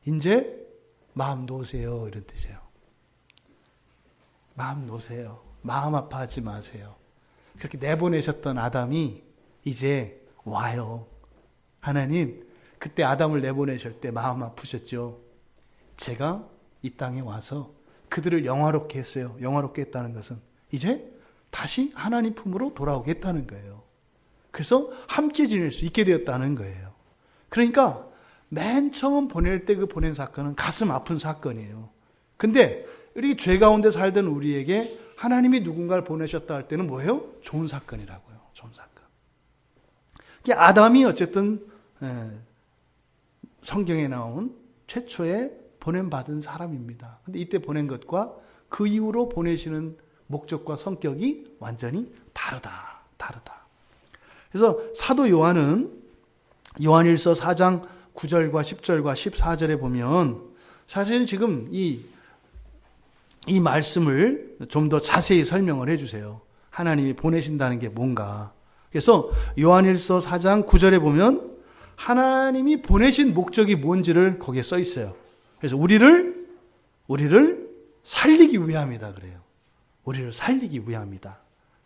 Speaker 1: 이제 마음 놓으세요 이런 뜻이에요. 마음 놓으세요. 마음 아파하지 마세요. 그렇게 내보내셨던 아담이 이제 와요. 하나님 그때 아담을 내보내실 때 마음 아프셨죠. 제가 이 땅에 와서 그들을 영화롭게 했어요. 영화롭게 했다는 것은 이제 다시 하나님 품으로 돌아오겠다는 거예요. 그래서 함께 지낼 수 있게 되었다는 거예요. 그러니까 맨 처음 보낼 때 그 보낸 사건은 가슴 아픈 사건이에요. 근데 우리 죄 가운데 살던 우리에게 하나님이 누군가를 보내셨다 할 때는 뭐예요? 좋은 사건이라고요. 좋은 사건. 아담이 어쨌든 성경에 나온 최초의 보냄받은 사람입니다. 근데 이때 보낸 것과 그 이후로 보내시는 목적과 성격이 완전히 다르다. 그래서 사도 요한은 요한일서 4장 9절과 10절과 14절에 보면 사실 지금 이 말씀을 좀 더 자세히 설명을 해주세요. 하나님이 보내신다는 게 뭔가. 그래서 요한일서 4장 9절에 보면 하나님이 보내신 목적이 뭔지를 거기에 써 있어요. 그래서 우리를 살리기 위함이다 그래요. 우리를 살리기 위함이다.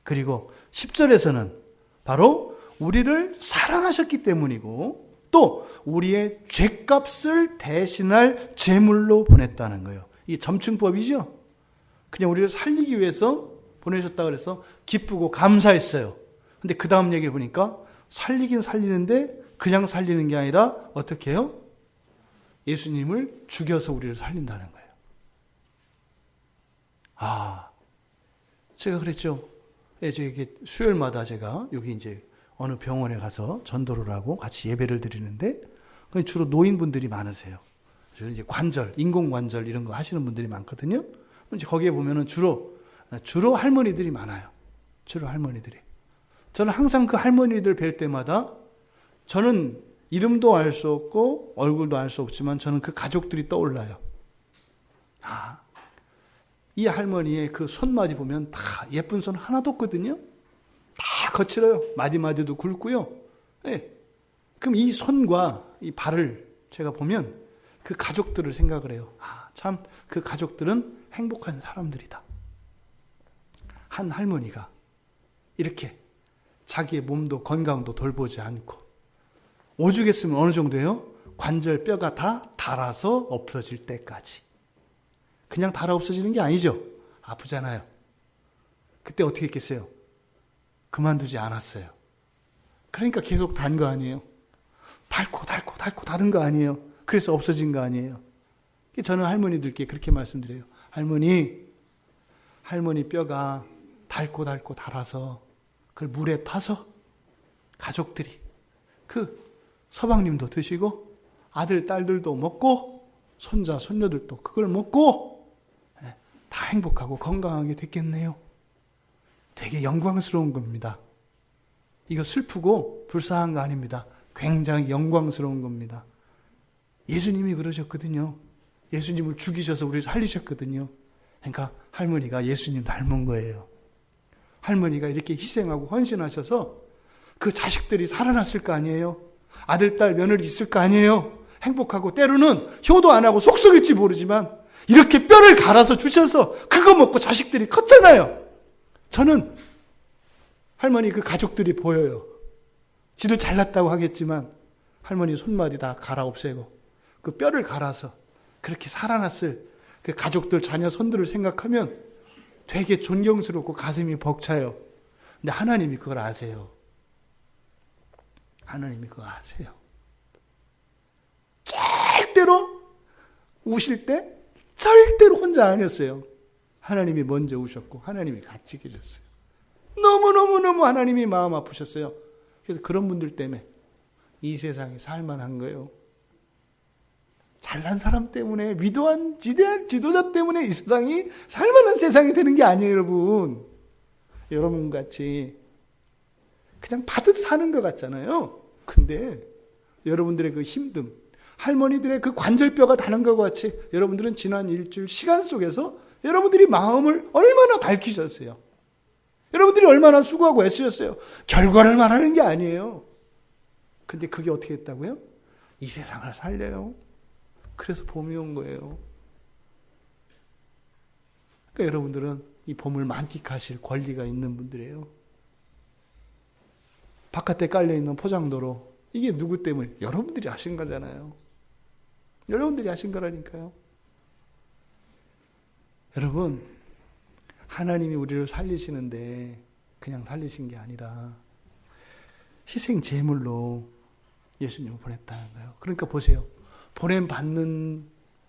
Speaker 1: 그리고 10절에서는 바로 우리를 사랑하셨기 때문이고 또 우리의 죄값을 대신할 제물로 보냈다는 거예요. 이게 점층법이죠. 그냥 우리를 살리기 위해서 보내셨다 그래서 기쁘고 감사했어요. 근데 그 다음 얘기 보니까 살리긴 살리는데 그냥 살리는 게 아니라 어떻게 해요? 예수님을 죽여서 우리를 살린다는 거예요. 제가 그랬죠. 이게 수요일마다 제가 여기 이제 어느 병원에 가서 전도를 하고 같이 예배를 드리는데 주로 노인분들이 많으세요. 이제 관절, 인공관절 이런 거 하시는 분들이 많거든요. 이제 거기에 보면은 주로 할머니들이 많아요. 주로 할머니들이. 저는 항상 그 할머니들 뵐 때마다 저는 이름도 알 수 없고 얼굴도 알 수 없지만 저는 그 가족들이 떠올라요. 이 할머니의 그 손마디 보면 다 예쁜 손 하나도 없거든요. 다 거칠어요. 마디마디도 굵고요. 네. 그럼 이 손과 이 발을 제가 보면 그 가족들을 생각을 해요. 참 그 가족들은 행복한 사람들이다. 한 할머니가 이렇게 자기의 몸도 건강도 돌보지 않고 오죽했으면 어느 정도예요? 관절 뼈가 다 닳아서 없어질 때까지. 그냥 닳아 없어지는 게 아니죠. 아프잖아요. 그때 어떻게 했겠어요? 그만두지 않았어요. 그러니까 계속 단 거 아니에요. 닳고 다른 거 아니에요. 그래서 없어진 거 아니에요. 저는 할머니들께 그렇게 말씀드려요. 할머니 뼈가 닳고 닳아서 그걸 물에 타서 가족들이 그 서방님도 드시고 아들 딸들도 먹고 손자 손녀들도 그걸 먹고 다 행복하고 건강하게 됐겠네요. 되게 영광스러운 겁니다. 이거 슬프고 불쌍한 거 아닙니다. 굉장히 영광스러운 겁니다. 예수님이 그러셨거든요. 예수님을 죽이셔서 우리를 살리셨거든요. 그러니까 할머니가 예수님 닮은 거예요. 할머니가 이렇게 희생하고 헌신하셔서 그 자식들이 살아났을 거 아니에요. 아들, 딸, 며느리 있을 거 아니에요. 행복하고 때로는 효도 안 하고 속썩일지 모르지만 이렇게 뼈를 갈아서 주셔서 그거 먹고 자식들이 컸잖아요. 저는 할머니 그 가족들이 보여요. 지들 잘났다고 하겠지만 할머니 손마디 다 갈아 없애고 그 뼈를 갈아서 그렇게 살아났을 그 가족들, 자녀, 손들을 생각하면 되게 존경스럽고 가슴이 벅차요. 근데 하나님이 그걸 아세요. 하나님이 그거 아세요. 절대로 우실 때 절대로 혼자 아니었어요. 하나님이 먼저 우셨고 하나님이 같이 계셨어요. 너무너무 하나님이 마음 아프셨어요. 그래서 그런 분들 때문에 이 세상이 살만한 거예요. 잘난 사람 때문에, 위대한 지도자 때문에 이 세상이 살만한 세상이 되는 게 아니에요, 여러분. 여러분 같이 그냥 받듯 사는 것 같잖아요. 근데 여러분들의 그 힘듦, 할머니들의 그 관절뼈가 다는 것 같이 여러분들은 지난 일주일 시간 속에서 여러분들이 마음을 얼마나 밝히셨어요. 여러분들이 얼마나 수고하고 애쓰셨어요. 결과를 말하는 게 아니에요. 근데 그게 어떻게 했다고요? 이 세상을 살려요. 그래서 봄이 온 거예요. 그러니까 여러분들은 이 봄을 만끽하실 권리가 있는 분들이에요. 바깥에 깔려있는 포장도로 이게 누구 때문에? 여러분들이 하신 거잖아요. 여러분들이 하신 거라니까요. 여러분, 하나님이 우리를 살리시는데 그냥 살리신 게 아니라 희생 제물로 예수님을 보냈다는 거예요. 그러니까 보세요.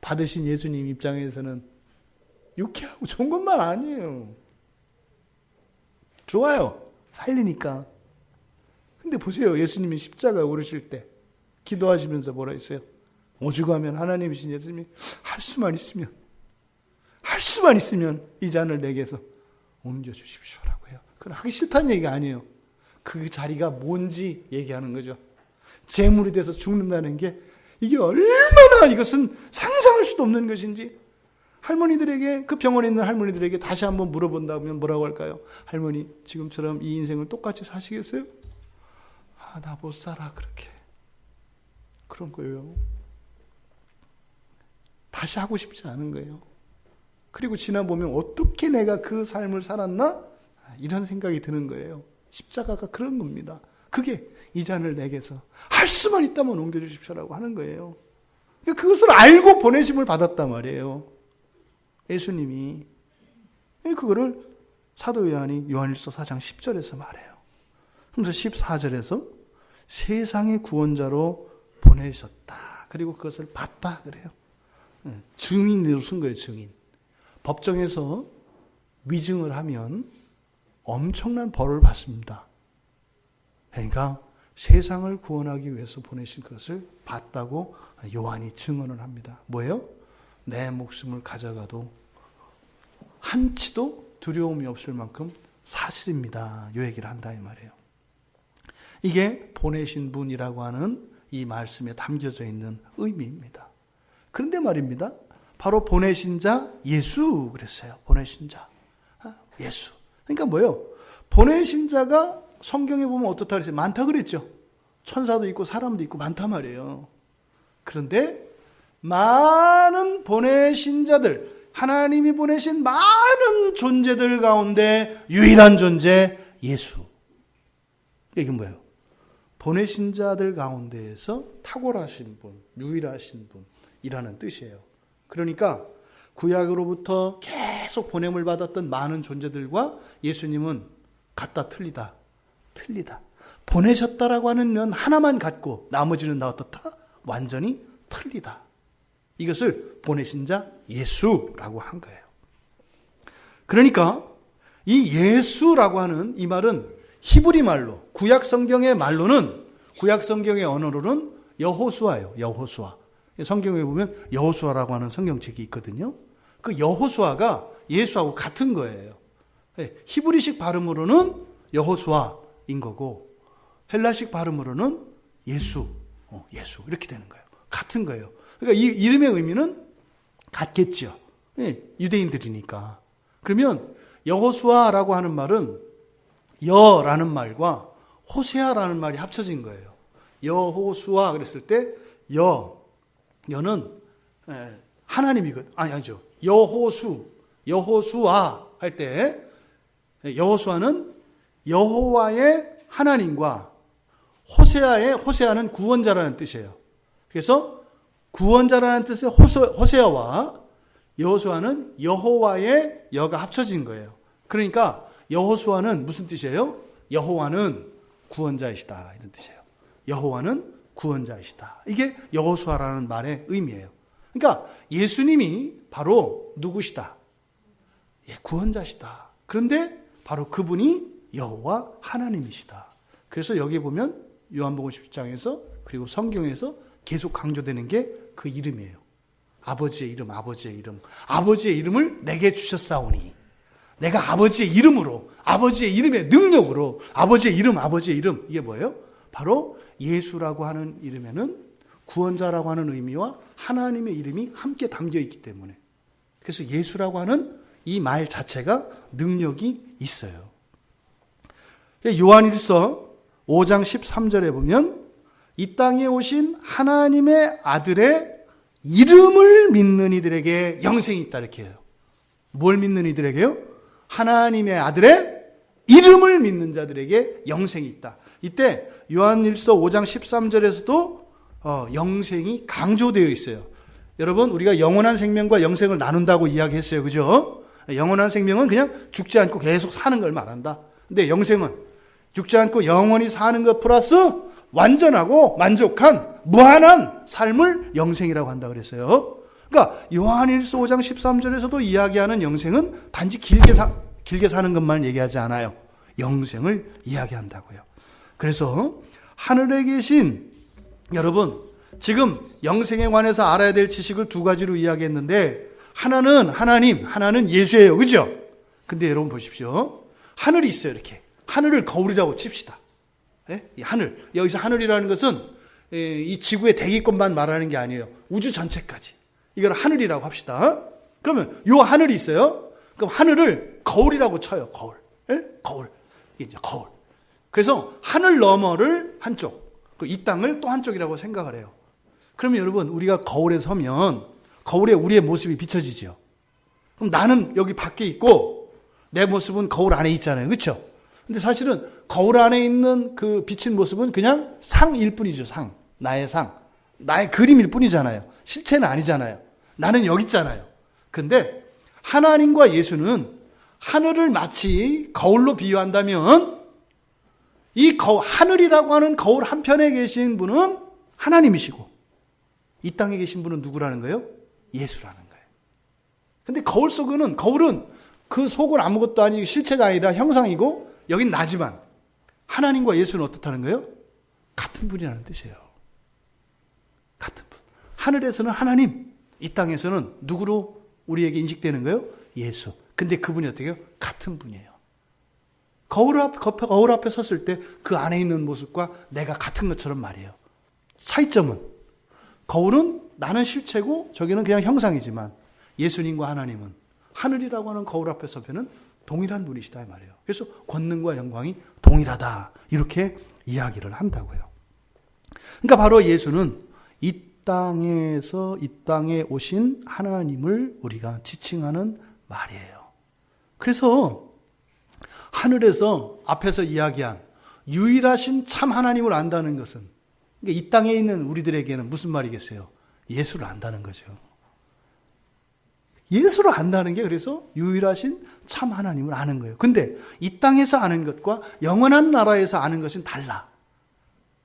Speaker 1: 받으신 예수님 입장에서는 유쾌하고 좋은 것만 아니에요. 좋아요. 살리니까. 근데 보세요. 예수님이 십자가에 오르실 때 기도하시면서 뭐라 했어요? 오죽하면 하나님이신 예수님이 할 수만 있으면 이 잔을 내게서 옮겨주십시오라고 해요. 그건 하기 싫다는 얘기가 아니에요. 그 자리가 뭔지 얘기하는 거죠. 제물이 돼서 죽는다는 게 이게 얼마나 이것은 상상할 수도 없는 것인지 할머니들에게, 그 병원에 있는 할머니들에게 다시 한번 물어본다면 뭐라고 할까요? 할머니, 지금처럼 이 인생을 똑같이 사시겠어요? 나 못 살아, 그렇게. 그런 거예요. 다시 하고 싶지 않은 거예요. 그리고 지나보면 어떻게 내가 그 삶을 살았나? 이런 생각이 드는 거예요. 십자가가 그런 겁니다. 그게 이 잔을 내게서 할 수만 있다면 옮겨주십시오라고 하는 거예요. 그것을 알고 보내심을 받았단 말이에요. 예수님이. 그거를 사도 요한이 요한일서 4장 10절에서 말해요. 그래서 14절에서 세상의 구원자로 보내셨다. 그리고 그것을 봤다 그래요. 증인으로 쓴 거예요. 증인. 법정에서 위증을 하면 엄청난 벌을 받습니다. 그러니까 세상을 구원하기 위해서 보내신 것을 봤다고 요한이 증언을 합니다. 뭐예요? 내 목숨을 가져가도 한치도 두려움이 없을 만큼 사실입니다. 이 얘기를 한다 이 말이에요. 이게 보내신 분이라고 하는 이 말씀에 담겨져 있는 의미입니다. 그런데 말입니다. 바로 보내신 자 예수 그랬어요. 보내신 자 예수. 그러니까 뭐예요? 보내신 자가 성경에 보면 어떻다 그랬어요? 많다 그랬죠. 천사도 있고 사람도 있고 많단 말이에요. 그런데 많은 보내신 자들, 하나님이 보내신 많은 존재들 가운데 유일한 존재 예수. 이게 뭐예요? 보내신 자들 가운데에서 탁월하신 분, 유일하신 분이라는 뜻이에요. 그러니까 구약으로부터 계속 보냄을 받았던 많은 존재들과 예수님은 같다 틀리다. 틀리다. 보내셨다라고 하는 면 하나만 갖고 나머지는 다 어떻다? 완전히 틀리다. 이것을 보내신 자 예수라고 한 거예요. 그러니까 이 예수라고 하는 이 말은 히브리 말로, 구약 성경의 말로는, 구약 성경의 언어로는 여호수아예요. 여호수아. 성경에 보면 여호수아라고 하는 성경책이 있거든요. 그 여호수아가 예수하고 같은 거예요. 히브리식 발음으로는 여호수아인 거고 헬라식 발음으로는 예수, 예수 이렇게 되는 거예요. 같은 거예요. 그러니까 이 이름의 의미는 같겠죠. 유대인들이니까. 그러면 여호수아라고 하는 말은 여라는 말과 호세아라는 말이 합쳐진 거예요. 여호수아 그랬을 때 여는 하나님이거든. 아니죠. 여호수아 할 때 여호수아는 여호와의 하나님과 호세아는 구원자라는 뜻이에요. 그래서 구원자라는 뜻의 호세아와 여호수아는 여호와의 여가 합쳐진 거예요. 그러니까 여호수아는 무슨 뜻이에요? 여호와는 구원자이시다 이런 뜻이에요. 여호와는 구원자이시다. 이게 여호수아라는 말의 의미예요. 그러니까 예수님이 바로 누구시다? 구원자시다. 그런데 바로 그분이 여호와 하나님이시다. 그래서 여기 보면 요한복음 10장에서 그리고 성경에서 계속 강조되는 게 그 이름이에요. 아버지의 이름, 아버지의 이름. 아버지의 이름을 내게 주셨사오니 내가 아버지의 이름으로, 아버지의 이름의 능력으로, 아버지의 이름. 이게 뭐예요? 바로 예수라고 하는 이름에는 구원자라고 하는 의미와 하나님의 이름이 함께 담겨 있기 때문에. 그래서 예수라고 하는 이 말 자체가 능력이 있어요. 요한일서 5장 13절에 보면 이 땅에 오신 하나님의 아들의 이름을 믿는 이들에게 영생이 있다 이렇게 해요. 뭘 믿는 이들에게요? 하나님의 아들의 이름을 믿는 자들에게 영생이 있다. 이때 요한일서 5장 13절에서도 영생이 강조되어 있어요. 여러분 우리가 영원한 생명과 영생을 나눈다고 이야기했어요. 그죠? 영원한 생명은 그냥 죽지 않고 계속 사는 걸 말한다. 근데 영생은 죽지 않고 영원히 사는 것 플러스 완전하고 만족한 무한한 삶을 영생이라고 한다 그랬어요. 그러니까 요한일서 5장 13절에서도 이야기하는 영생은 단지 길게 사는 것만 얘기하지 않아요. 영생을 이야기한다고요. 그래서 하늘에 계신 여러분, 지금 영생에 관해서 알아야 될 지식을 두 가지로 이야기했는데 하나는 하나님, 하나는 예수예요. 그죠? 근데 여러분 보십시오. 하늘이 있어요. 이렇게. 하늘을 거울이라고 칩시다. 이 하늘. 여기서 하늘이라는 것은 이 지구의 대기권만 말하는 게 아니에요. 우주 전체까지. 이걸 하늘이라고 합시다. 그러면 요 하늘이 있어요. 그럼 하늘을 거울이라고 쳐요. 거울. 거울. 이게 이제 거울. 그래서 하늘 너머를 한쪽, 이 땅을 또 한쪽이라고 생각을 해요. 그러면 여러분 우리가 거울에 서면 거울에 우리의 모습이 비춰지죠. 그럼 나는 여기 밖에 있고 내 모습은 거울 안에 있잖아요. 그렇죠? 근데 사실은 거울 안에 있는 그 비친 모습은 그냥 상일 뿐이죠. 나의 나의 그림일 뿐이잖아요. 실체는 아니잖아요. 나는 여기 있잖아요. 근데 하나님과 예수는 하늘을 마치 거울로 비유한다면 이 하늘이라고 하는 거울 한편에 계신 분은 하나님이시고 이 땅에 계신 분은 누구라는 거예요? 예수라는 거예요. 근데 거울은 그 속은 아무것도 아니고 실체가 아니라 형상이고 여긴 나지만 하나님과 예수는 어떻다는 거예요? 같은 분이라는 뜻이에요. 같은 분. 하늘에서는 하나님, 이 땅에서는 누구로 우리에게 인식되는 거예요? 예수. 근데 그분이 어떻게 해요? 같은 분이에요. 거울 앞에 섰을 때 그 안에 있는 모습과 내가 같은 것처럼 말이에요. 차이점은 거울은 나는 실체고 저기는 그냥 형상이지만 예수님과 하나님은 하늘이라고 하는 거울 앞에 서면은 동일한 분이시다 이 말이에요. 그래서 권능과 영광이 동일하다 이렇게 이야기를 한다고요. 그러니까 바로 예수는 이 땅에 오신 하나님을 우리가 지칭하는 말이에요. 그래서 하늘에서 앞에서 이야기한 유일하신 참 하나님을 안다는 것은 그러니까 이 땅에 있는 우리들에게는 무슨 말이겠어요? 예수를 안다는 거죠. 예수를 안다는 게 그래서 유일하신 참 하나님을 아는 거예요. 근데 이 땅에서 아는 것과 영원한 나라에서 아는 것은 달라.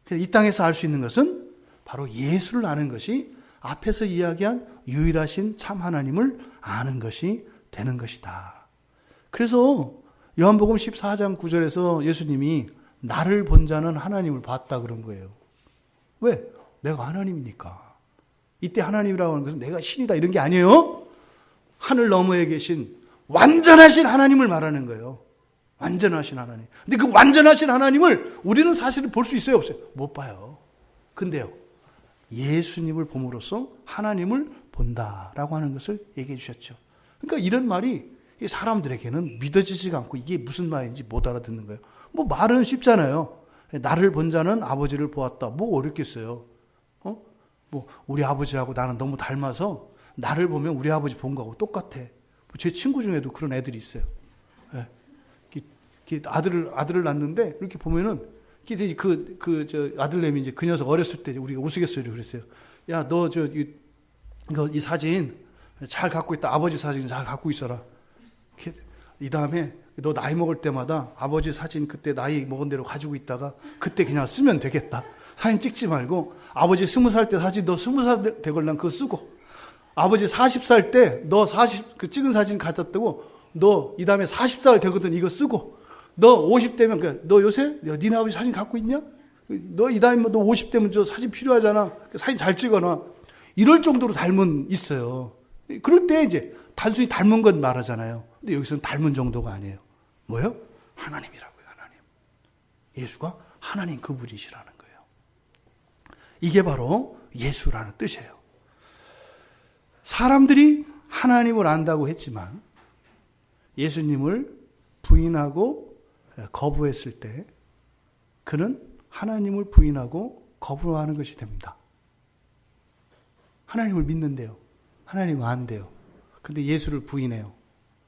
Speaker 1: 그래서 이 땅에서 알 수 있는 것은 바로 예수를 아는 것이 앞에서 이야기한 유일하신 참 하나님을 아는 것이 되는 것이다. 그래서 요한복음 14장 9절에서 예수님이 나를 본 자는 하나님을 봤다 그런 거예요. 왜? 내가 하나님이니까. 이때 하나님이라고 하는 것은 내가 신이다 이런 게 아니에요. 하늘 너머에 계신 완전하신 하나님을 말하는 거예요. 완전하신 하나님. 근데 그 완전하신 하나님을 우리는 사실은 볼 수 있어요? 없어요? 못 봐요. 근데요. 예수님을 봄으로써 하나님을 본다라고 하는 것을 얘기해 주셨죠. 그러니까 이런 말이 사람들에게는 믿어지지가 않고 이게 무슨 말인지 못 알아듣는 거예요. 뭐 말은 쉽잖아요. 나를 본 자는 아버지를 보았다. 뭐 어렵겠어요. 뭐 우리 아버지하고 나는 너무 닮아서 나를 보면 우리 아버지 본 거하고 똑같아. 제 친구 중에도 그런 애들이 있어요. 아들을 낳는데 이렇게 보면은 저 아들내미 이제 그 녀석 어렸을 때 우리가 우스갯소리로 그랬어요. 야, 너 이 사진 잘 갖고 있다. 아버지 사진 잘 갖고 있어라. 이 다음에 너 나이 먹을 때마다 아버지 사진 그때 나이 먹은 대로 가지고 있다가 그때 그냥 쓰면 되겠다. 사진 찍지 말고 아버지 20살 때 사진 너 20살 되걸랑 그거 쓰고 아버지 40살 때 너 그 찍은 사진 가졌다고 너 이 다음에 40살 되거든 이거 쓰고 너 50대면 너 요새 니네 아버지 사진 갖고 있냐? 너 이 다음에 너 50대면 저 사진 필요하잖아. 사진 잘 찍어놔. 이럴 정도로 닮은 있어요. 그럴 때 이제 단순히 닮은 건 말하잖아요. 근데 여기서는 닮은 정도가 아니에요. 뭐예요? 하나님이라고요. 하나님. 예수가 하나님 그분이시라는 거예요. 이게 바로 예수라는 뜻이에요. 사람들이 하나님을 안다고 했지만 예수님을 부인하고 거부했을 때 그는 하나님을 부인하고 거부하는 것이 됩니다. 하나님을 믿는데요. 하나님을 안대요. 근데 예수를 부인해요.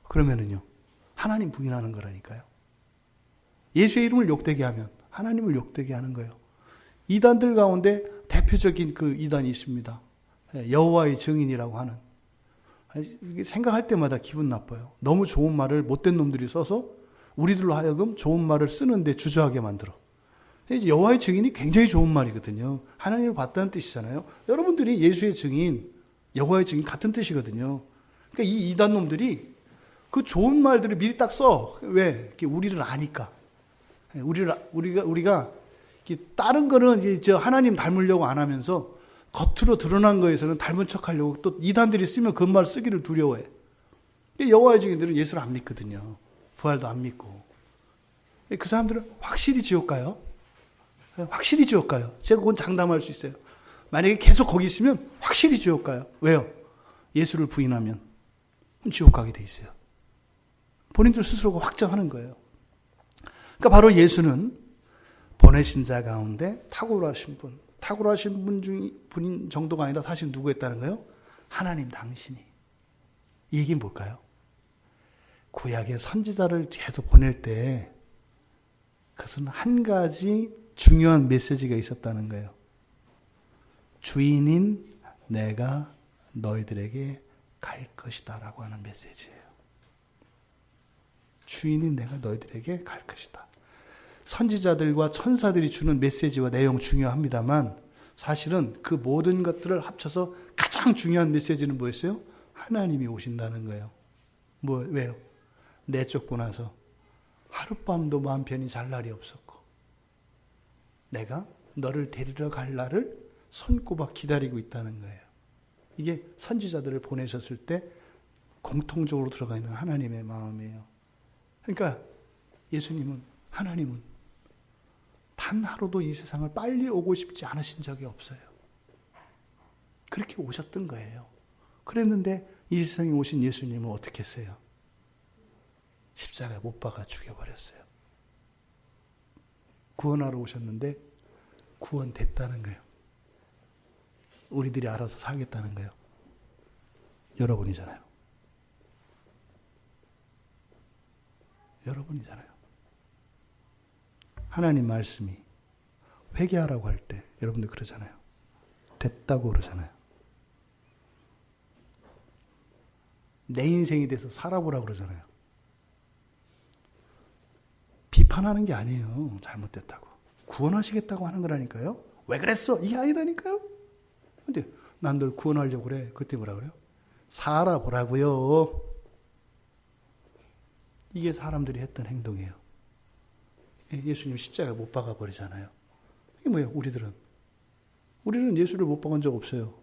Speaker 1: 그러면은요. 하나님 부인하는 거라니까요. 예수의 이름을 욕되게 하면 하나님을 욕되게 하는 거예요. 이단들 가운데 대표적인 그 이단이 있습니다. 여호와의 증인이라고 하는. 생각할 때마다 기분 나빠요. 너무 좋은 말을 못된 놈들이 써서 우리들로 하여금 좋은 말을 쓰는데 주저하게 만들어. 여호와의 증인이 굉장히 좋은 말이거든요. 하나님을 봤다는 뜻이잖아요. 여러분들이 예수의 증인, 여호와의 증인 같은 뜻이거든요. 그러니까 이 이단 놈들이 그 좋은 말들을 미리 딱 써. 왜? 우리를 아니까. 우리가 다른 거는 이제 저 하나님 닮으려고 안 하면서 겉으로 드러난 거에서는 닮은 척 하려고 또 이단들이 쓰면 그 말 쓰기를 두려워해. 여호와의 증인들은 예수를 안 믿거든요. 부활도 안 믿고. 그 사람들은 확실히 지옥 가요. 확실히 지옥 가요. 제가 그건 장담할 수 있어요. 만약에 계속 거기 있으면 확실히 지옥 가요. 왜요? 예수를 부인하면 지옥 가게 돼 있어요. 본인들 스스로가 확정하는 거예요. 그러니까 바로 예수는 보내신 자 가운데 탁월하신 분인 정도가 아니라 사실 누구였다는 거예요? 하나님 당신이. 이 얘기는 뭘까요? 구약의 선지자를 계속 보낼 때 그것은 한 가지 중요한 메시지가 있었다는 거예요. 주인인 내가 너희들에게 갈 것이다 라고 하는 메시지예요. 주인인 내가 너희들에게 갈 것이다. 선지자들과 천사들이 주는 메시지와 내용 중요합니다만 사실은 그 모든 것들을 합쳐서 가장 중요한 메시지는 뭐였어요? 하나님이 오신다는 거예요. 왜요? 내쫓고 나서 하룻밤도 마음 편히 잘 날이 없었고 내가 너를 데리러 갈 날을 손꼽아 기다리고 있다는 거예요. 이게 선지자들을 보내셨을 때 공통적으로 들어가 있는 하나님의 마음이에요. 그러니까 하나님은 단 하루도 이 세상을 빨리 오고 싶지 않으신 적이 없어요. 그렇게 오셨던 거예요. 그랬는데 이 세상에 오신 예수님은 어떻게 했어요? 십자가에 못 박아 죽여버렸어요. 구원하러 오셨는데 구원됐다는 거예요. 우리들이 알아서 살겠다는 거예요. 여러분이잖아요. 여러분이잖아요. 하나님 말씀이 회개하라고 할 때 여러분들 그러잖아요. 됐다고 그러잖아요. 내 인생에 대해서 살아보라고 그러잖아요. 비판하는 게 아니에요. 잘못됐다고. 구원하시겠다고 하는 거라니까요. 왜 그랬어? 이게 아니라니까요. 근데 난 널 구원하려고 그래. 그때 뭐라 그래요? 살아보라고요. 이게 사람들이 했던 행동이에요. 예수님 십자가에 못 박아버리잖아요. 이게 뭐예요? 우리는 예수를 못 박은 적 없어요.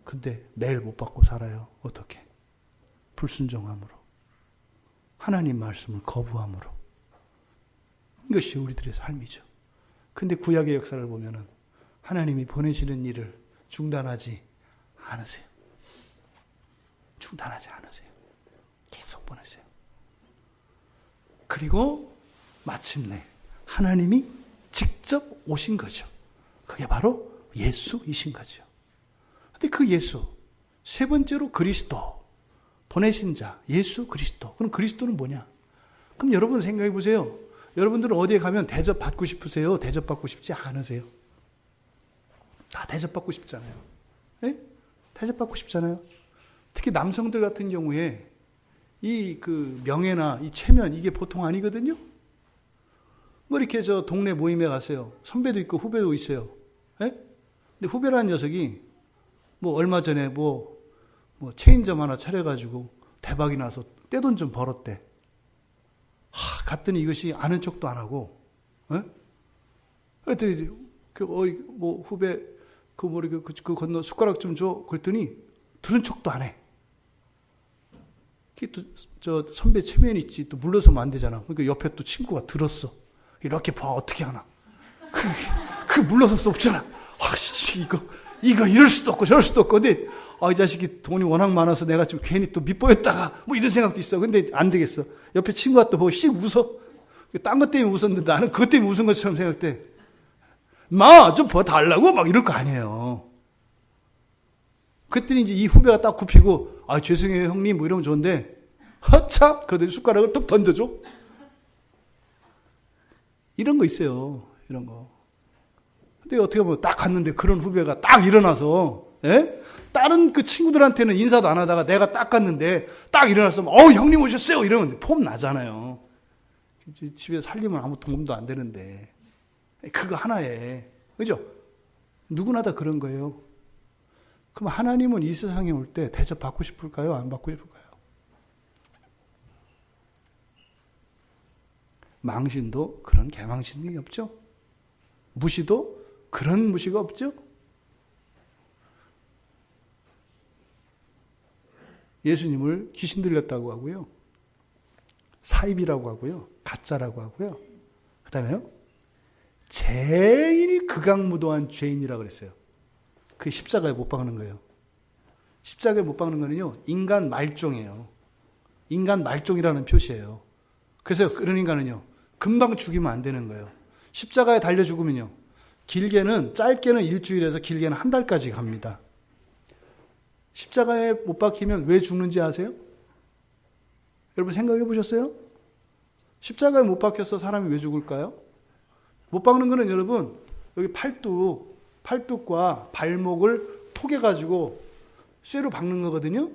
Speaker 1: 근데 매일 못 박고 살아요. 어떻게? 불순종함으로. 하나님 말씀을 거부함으로. 이것이 우리들의 삶이죠. 근데 구약의 역사를 보면은 하나님이 보내시는 일을 중단하지 않으세요. 중단하지 않으세요. 계속 보내세요. 그리고 마침내 하나님이 직접 오신 거죠. 그게 바로 예수이신 거죠. 근데 그 예수, 세 번째로 그리스도, 보내신 자, 예수 그리스도. 그럼 그리스도는 뭐냐? 그럼 여러분 생각해 보세요. 여러분들은 어디에 가면 대접받고 싶으세요? 대접받고 싶지 않으세요? 다 대접받고 싶잖아요. 예? 대접받고 싶잖아요. 특히 남성들 같은 경우에 이 그 명예나 이 체면 이게 보통 아니거든요. 뭐 이렇게 저 동네 모임에 가세요. 선배도 있고 후배도 있어요. 예? 근데 후배라는 녀석이 뭐 얼마 전에 뭐 체인점 하나 차려가지고 대박이 나서 떼돈 좀 벌었대. 갔더니 이것이 아는 척도 안 하고, 예? 그랬더니 뭐 후배 그 건너 숟가락 좀 줘. 그랬더니 들은 척도 안 해. 또 저 선배 체면이 있지. 또 물러서면 안 되잖아. 그러니까 옆에 또 친구가 들었어. 이렇게 봐 어떻게 하나. 그 물러설 수 없잖아. 이거 이럴 수도 없고 저럴 수도 없고. 근데 이 자식이 돈이 워낙 많아서 내가 좀 괜히 또 밑보였다가 뭐 이런 생각도 있어. 근데 안 되겠어. 옆에 친구가 또 보고 씩 웃어. 딴 것 때문에 웃었는데 나는 그것 때문에 웃은 것처럼 생각돼. 좀 더 달라고 막 이럴 거 아니에요. 그랬더니 이제 이 후배가 딱 굽히고 죄송해요 형님 뭐 이러면 좋은데 참 그들 숟가락을 뚝 던져줘. 이런 거 있어요. 이런 거. 근데 어떻게 보면 딱 갔는데 그런 후배가 딱 일어나서 다른 그 친구들한테는 인사도 안 하다가 내가 딱 갔는데 딱 일어나서 형님 오셨어요 이러면 폼 나잖아요. 집에 살림은 아무 도움도 안 되는데 그거 하나에 그죠? 누구나 다 그런 거예요. 그럼 하나님은 이 세상에 올 때 대접받고 싶을까요? 안 받고 싶을까요? 망신도 그런 개망신이 없죠. 무시도 그런 무시가 없죠. 예수님을 귀신 들렸다고 하고요. 사입이라고 하고요. 가짜라고 하고요. 그 다음에요. 제일 극악무도한 죄인이라고 그랬어요. 그게 십자가에 못 박는 거예요. 십자가에 못 박는 거는요. 인간 말종이에요. 인간 말종이라는 표시예요. 그래서 그런 인간은요. 금방 죽이면 안 되는 거예요. 십자가에 달려 죽으면요. 짧게는 일주일에서 길게는 한 달까지 갑니다. 십자가에 못 박히면 왜 죽는지 아세요? 여러분 생각해 보셨어요? 십자가에 못 박혀서 사람이 왜 죽을까요? 못 박는 거는 여러분 여기 팔뚝과 발목을 포개가지고 쇠로 박는 거거든요.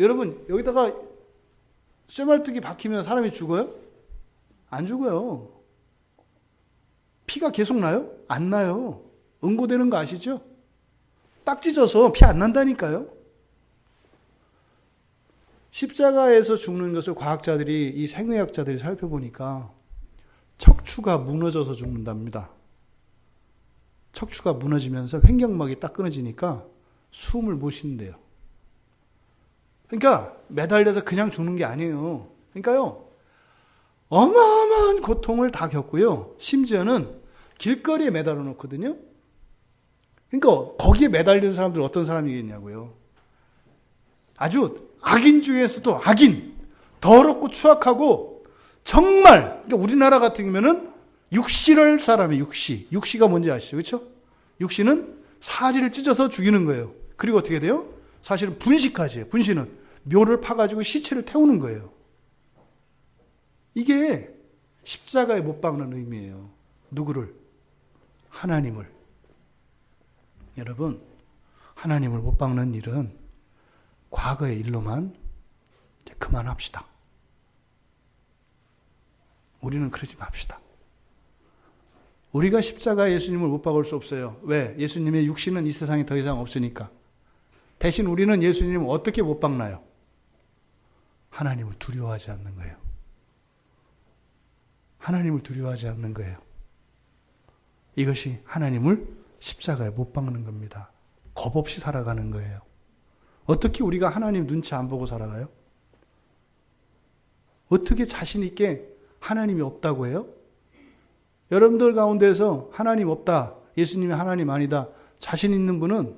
Speaker 1: 여러분 여기다가 쇠말뚝이 박히면 사람이 죽어요? 안 죽어요. 피가 계속 나요? 안 나요. 응고되는 거 아시죠? 딱 찢어서 피 안 난다니까요. 십자가에서 죽는 것을 과학자들이, 이 생의학자들이 살펴보니까 척추가 무너져서 죽는답니다. 척추가 무너지면서 횡격막이 딱 끊어지니까 숨을 못 쉰대요. 그러니까 매달려서 그냥 죽는 게 아니에요. 그러니까요, 어마어마한 고통을 다 겪고요. 심지어는 길거리에 매달아 놓거든요. 그러니까 거기에 매달리는 사람들은 어떤 사람이겠냐고요. 아주 악인 중에서도 악인, 더럽고 추악하고 정말, 그러니까 우리나라 같은 경우에는 육시를 사람이에요. 육시가 뭔지 아시죠? 그렇죠? 육시는 사지를 찢어서 죽이는 거예요. 그리고 어떻게 돼요? 사실은 분시까지 해요. 분시는 묘를 파가지고 시체를 태우는 거예요. 이게 십자가에 못 박는 의미예요. 누구를? 하나님을. 여러분, 하나님을 못 박는 일은 과거의 일로만 이제 그만합시다. 우리는 그러지 맙시다. 우리가 십자가에 예수님을 못 박을 수 없어요. 왜? 예수님의 육신은 이 세상에 더 이상 없으니까. 대신 우리는 예수님을 어떻게 못 박나요? 하나님을 두려워하지 않는 거예요. 하나님을 두려워하지 않는 거예요. 이것이 하나님을 십자가에 못 박는 겁니다. 겁 없이 살아가는 거예요. 어떻게 우리가 하나님 눈치 안 보고 살아가요? 어떻게 자신 있게 하나님이 없다고 해요? 여러분들 가운데서 하나님 없다, 예수님이 하나님 아니다, 자신 있는 분은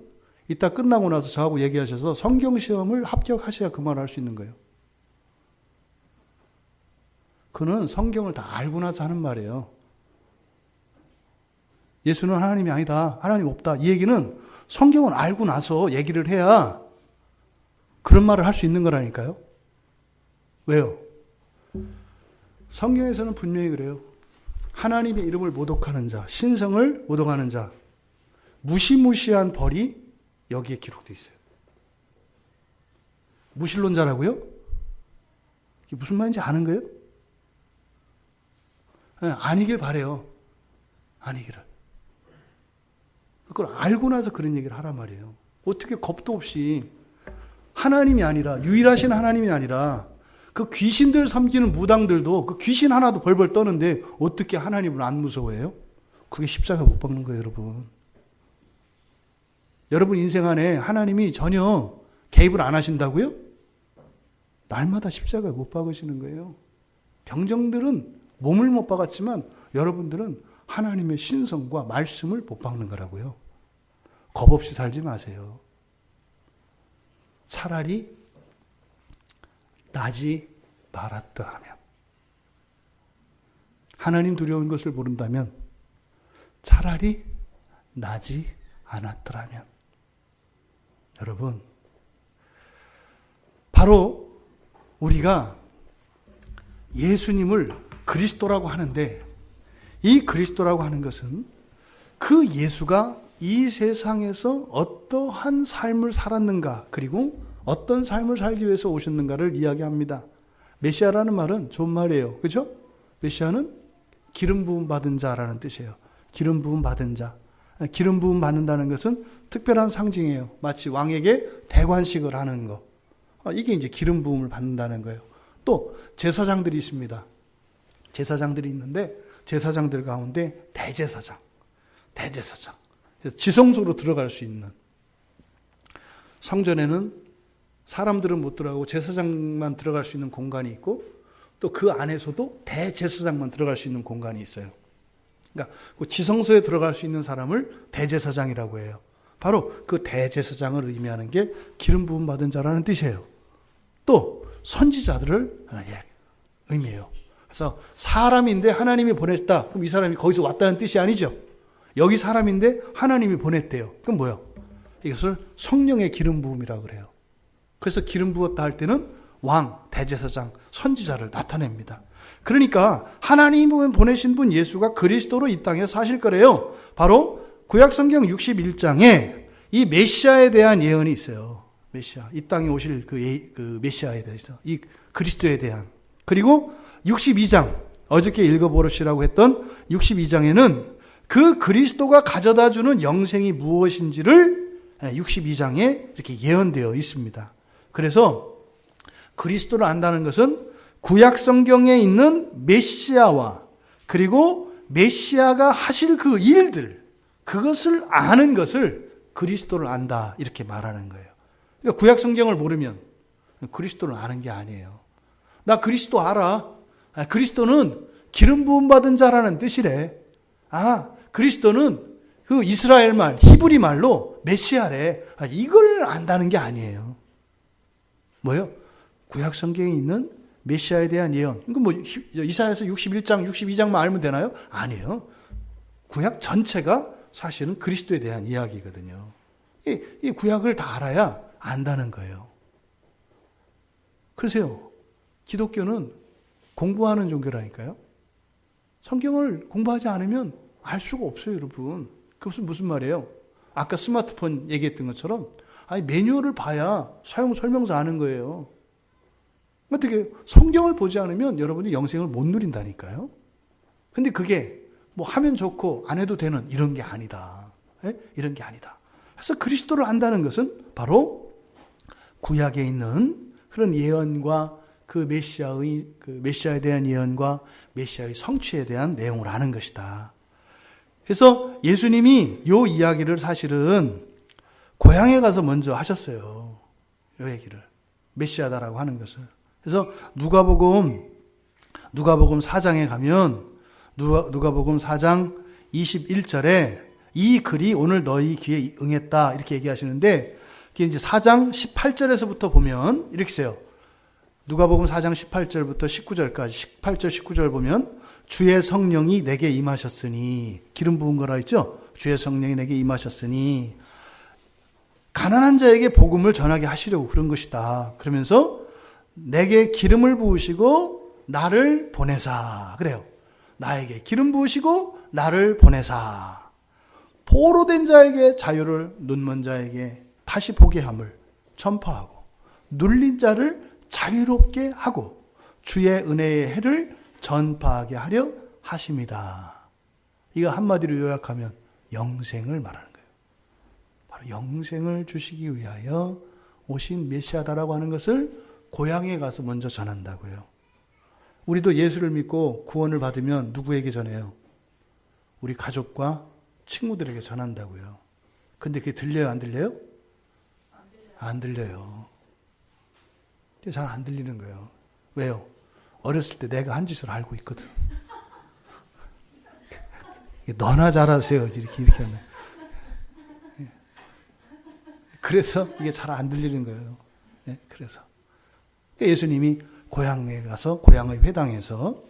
Speaker 1: 이따 끝나고 나서 저하고 얘기하셔서 성경시험을 합격하셔야 그 말을 할 수 있는 거예요. 그는 성경을 다 알고 나서 하는 말이에요. 예수는 하나님이 아니다, 하나님 없다, 이 얘기는 성경을 알고 나서 얘기를 해야 그런 말을 할 수 있는 거라니까요. 왜요? 성경에서는 분명히 그래요. 하나님의 이름을 모독하는 자, 신성을 모독하는 자, 무시무시한 벌이 여기에 기록되어 있어요. 무신론자라고요? 이게 무슨 말인지 아는 거예요? 아니길 바래요. 아니기를. 그걸 알고 나서 그런 얘기를 하란 말이에요. 어떻게 겁도 없이 하나님이 아니라, 유일하신 하나님이 아니라 그 귀신들 섬기는 무당들도 그 귀신 하나도 벌벌 떠는데 어떻게 하나님을 안 무서워해요? 그게 십자가 못 박는 거예요, 여러분. 여러분 인생 안에 하나님이 전혀 개입을 안 하신다고요? 날마다 십자가에 못 박으시는 거예요. 병정들은 몸을 못 박았지만 여러분들은 하나님의 신성과 말씀을 못 박는 거라고요. 겁 없이 살지 마세요. 차라리 나지 말았더라면, 하나님 두려운 것을 모른다면 차라리 나지 않았더라면. 여러분, 바로 우리가 예수님을 그리스도라고 하는데, 이 그리스도라고 하는 것은 그 예수가 이 세상에서 어떠한 삶을 살았는가, 그리고 어떤 삶을 살기 위해서 오셨는가를 이야기합니다. 메시아라는 말은 좋은 말이에요. 그렇죠? 메시아는 기름 부음 받은 자라는 뜻이에요. 기름 부음 받은 자. 기름 부음 받는다는 것은 특별한 상징이에요. 마치 왕에게 대관식을 하는 거. 이게 이제 기름 부음을 받는다는 거예요. 또 제사장들이 있습니다. 제사장들이 있는데 제사장들 가운데 대제사장. 지성소로 들어갈 수 있는. 성전에는 사람들은 못 들어가고 제사장만 들어갈 수 있는 공간이 있고, 또 그 안에서도 대제사장만 들어갈 수 있는 공간이 있어요. 그러니까 그 지성소에 들어갈 수 있는 사람을 대제사장이라고 해요. 바로 그 대제사장을 의미하는 게 기름 부음 받은 자라는 뜻이에요. 또 선지자들을 의미해요. 그래서 사람인데 하나님이 보냈다. 그럼 이 사람이 거기서 왔다는 뜻이 아니죠. 여기 사람인데 하나님이 보냈대요. 그럼 뭐예요? 이것을 성령의 기름 부음이라고 그래요. 그래서 기름 부었다 할 때는 왕, 대제사장, 선지자를 나타냅니다. 그러니까 하나님이 보내신 분 예수가 그리스도로 이 땅에 사실 거래요. 바로 구약성경 61장에 이 메시아에 대한 예언이 있어요. 메시아, 이 땅에 오실 그 메시아에 대해서, 이 그리스도에 대한. 그리고 62장, 어저께 읽어보시라고 했던 62장에는 그 그리스도가 가져다 주는 영생이 무엇인지를 62장에 이렇게 예언되어 있습니다. 그래서 그리스도를 안다는 것은 구약 성경에 있는 메시아와 그리고 메시아가 하실 그 일들, 그것을 아는 것을 그리스도를 안다 이렇게 말하는 거예요. 그러니까 구약 성경을 모르면 그리스도를 아는 게 아니에요. 나 그리스도 알아. 그리스도는 기름 부음 받은 자라는 뜻이래. 그리스도는 그 이스라엘 말, 히브리 말로 메시아래. 이걸 안다는 게 아니에요. 뭐요? 구약 성경에 있는 메시아에 대한 예언. 이거 뭐 이사야서 61장, 62장만 알면 되나요? 아니에요. 구약 전체가 사실은 그리스도에 대한 이야기거든요. 이 구약을 다 알아야 안다는 거예요. 그러세요. 기독교는 공부하는 종교라니까요. 성경을 공부하지 않으면 알 수가 없어요, 여러분. 그것은 무슨 말이에요? 아까 스마트폰 얘기했던 것처럼 매뉴얼을 봐야 사용 설명서 아는 거예요. 어떻게 성경을 보지 않으면 여러분이 영생을 못 누린다니까요. 근데 그게 뭐 하면 좋고 안 해도 되는 이런 게 아니다. 이런 게 아니다. 그래서 그리스도를 안다는 것은 바로 구약에 있는 그런 예언과 그 메시아에 대한 예언과 메시아의 성취에 대한 내용을 아는 것이다. 그래서 예수님이 이 이야기를 사실은 고향에 가서 먼저 하셨어요. 이 얘기를. 메시아다라고 하는 것을. 그래서 누가복음 4장에 가면 누가복음 4장 21절에 이 글이 오늘 너희 귀에 응했다 이렇게 얘기하시는데 그게 이제 4장 18절에서부터 보면 이렇게 써요. 누가복음 4장 18절부터 19절까지 18절 19절 보면 주의 성령이 내게 임하셨으니 기름 부은 거라 했죠. 주의 성령이 내게 임하셨으니 가난한 자에게 복음을 전하게 하시려고 그런 것이다. 그러면서 내게 기름을 부으시고 나를 보내사. 그래요. 나에게 기름 부으시고 나를 보내사. 포로된 자에게 자유를, 눈먼 자에게 다시 보게 함을 전파하고 눌린 자를 자유롭게 하고 주의 은혜의 해를 전파하게 하려 하심이다. 이거 한마디로 요약하면 영생을 말하는 거예요. 바로 영생을 주시기 위하여 오신 메시아다라고 하는 것을 고향에 가서 먼저 전한다고요. 우리도 예수를 믿고 구원을 받으면 누구에게 전해요? 우리 가족과 친구들에게 전한다고요. 근데 그게 들려요? 안 들려요? 안 들려요. 잘 안 들리는 거예요. 왜요? 어렸을 때 내가 한 짓을 알고 있거든. 너나 잘하세요. 이렇게 하네. 그래서 이게 잘 안 들리는 거예요. 그래서. 예수님이 고향에 가서 고향의 회당에서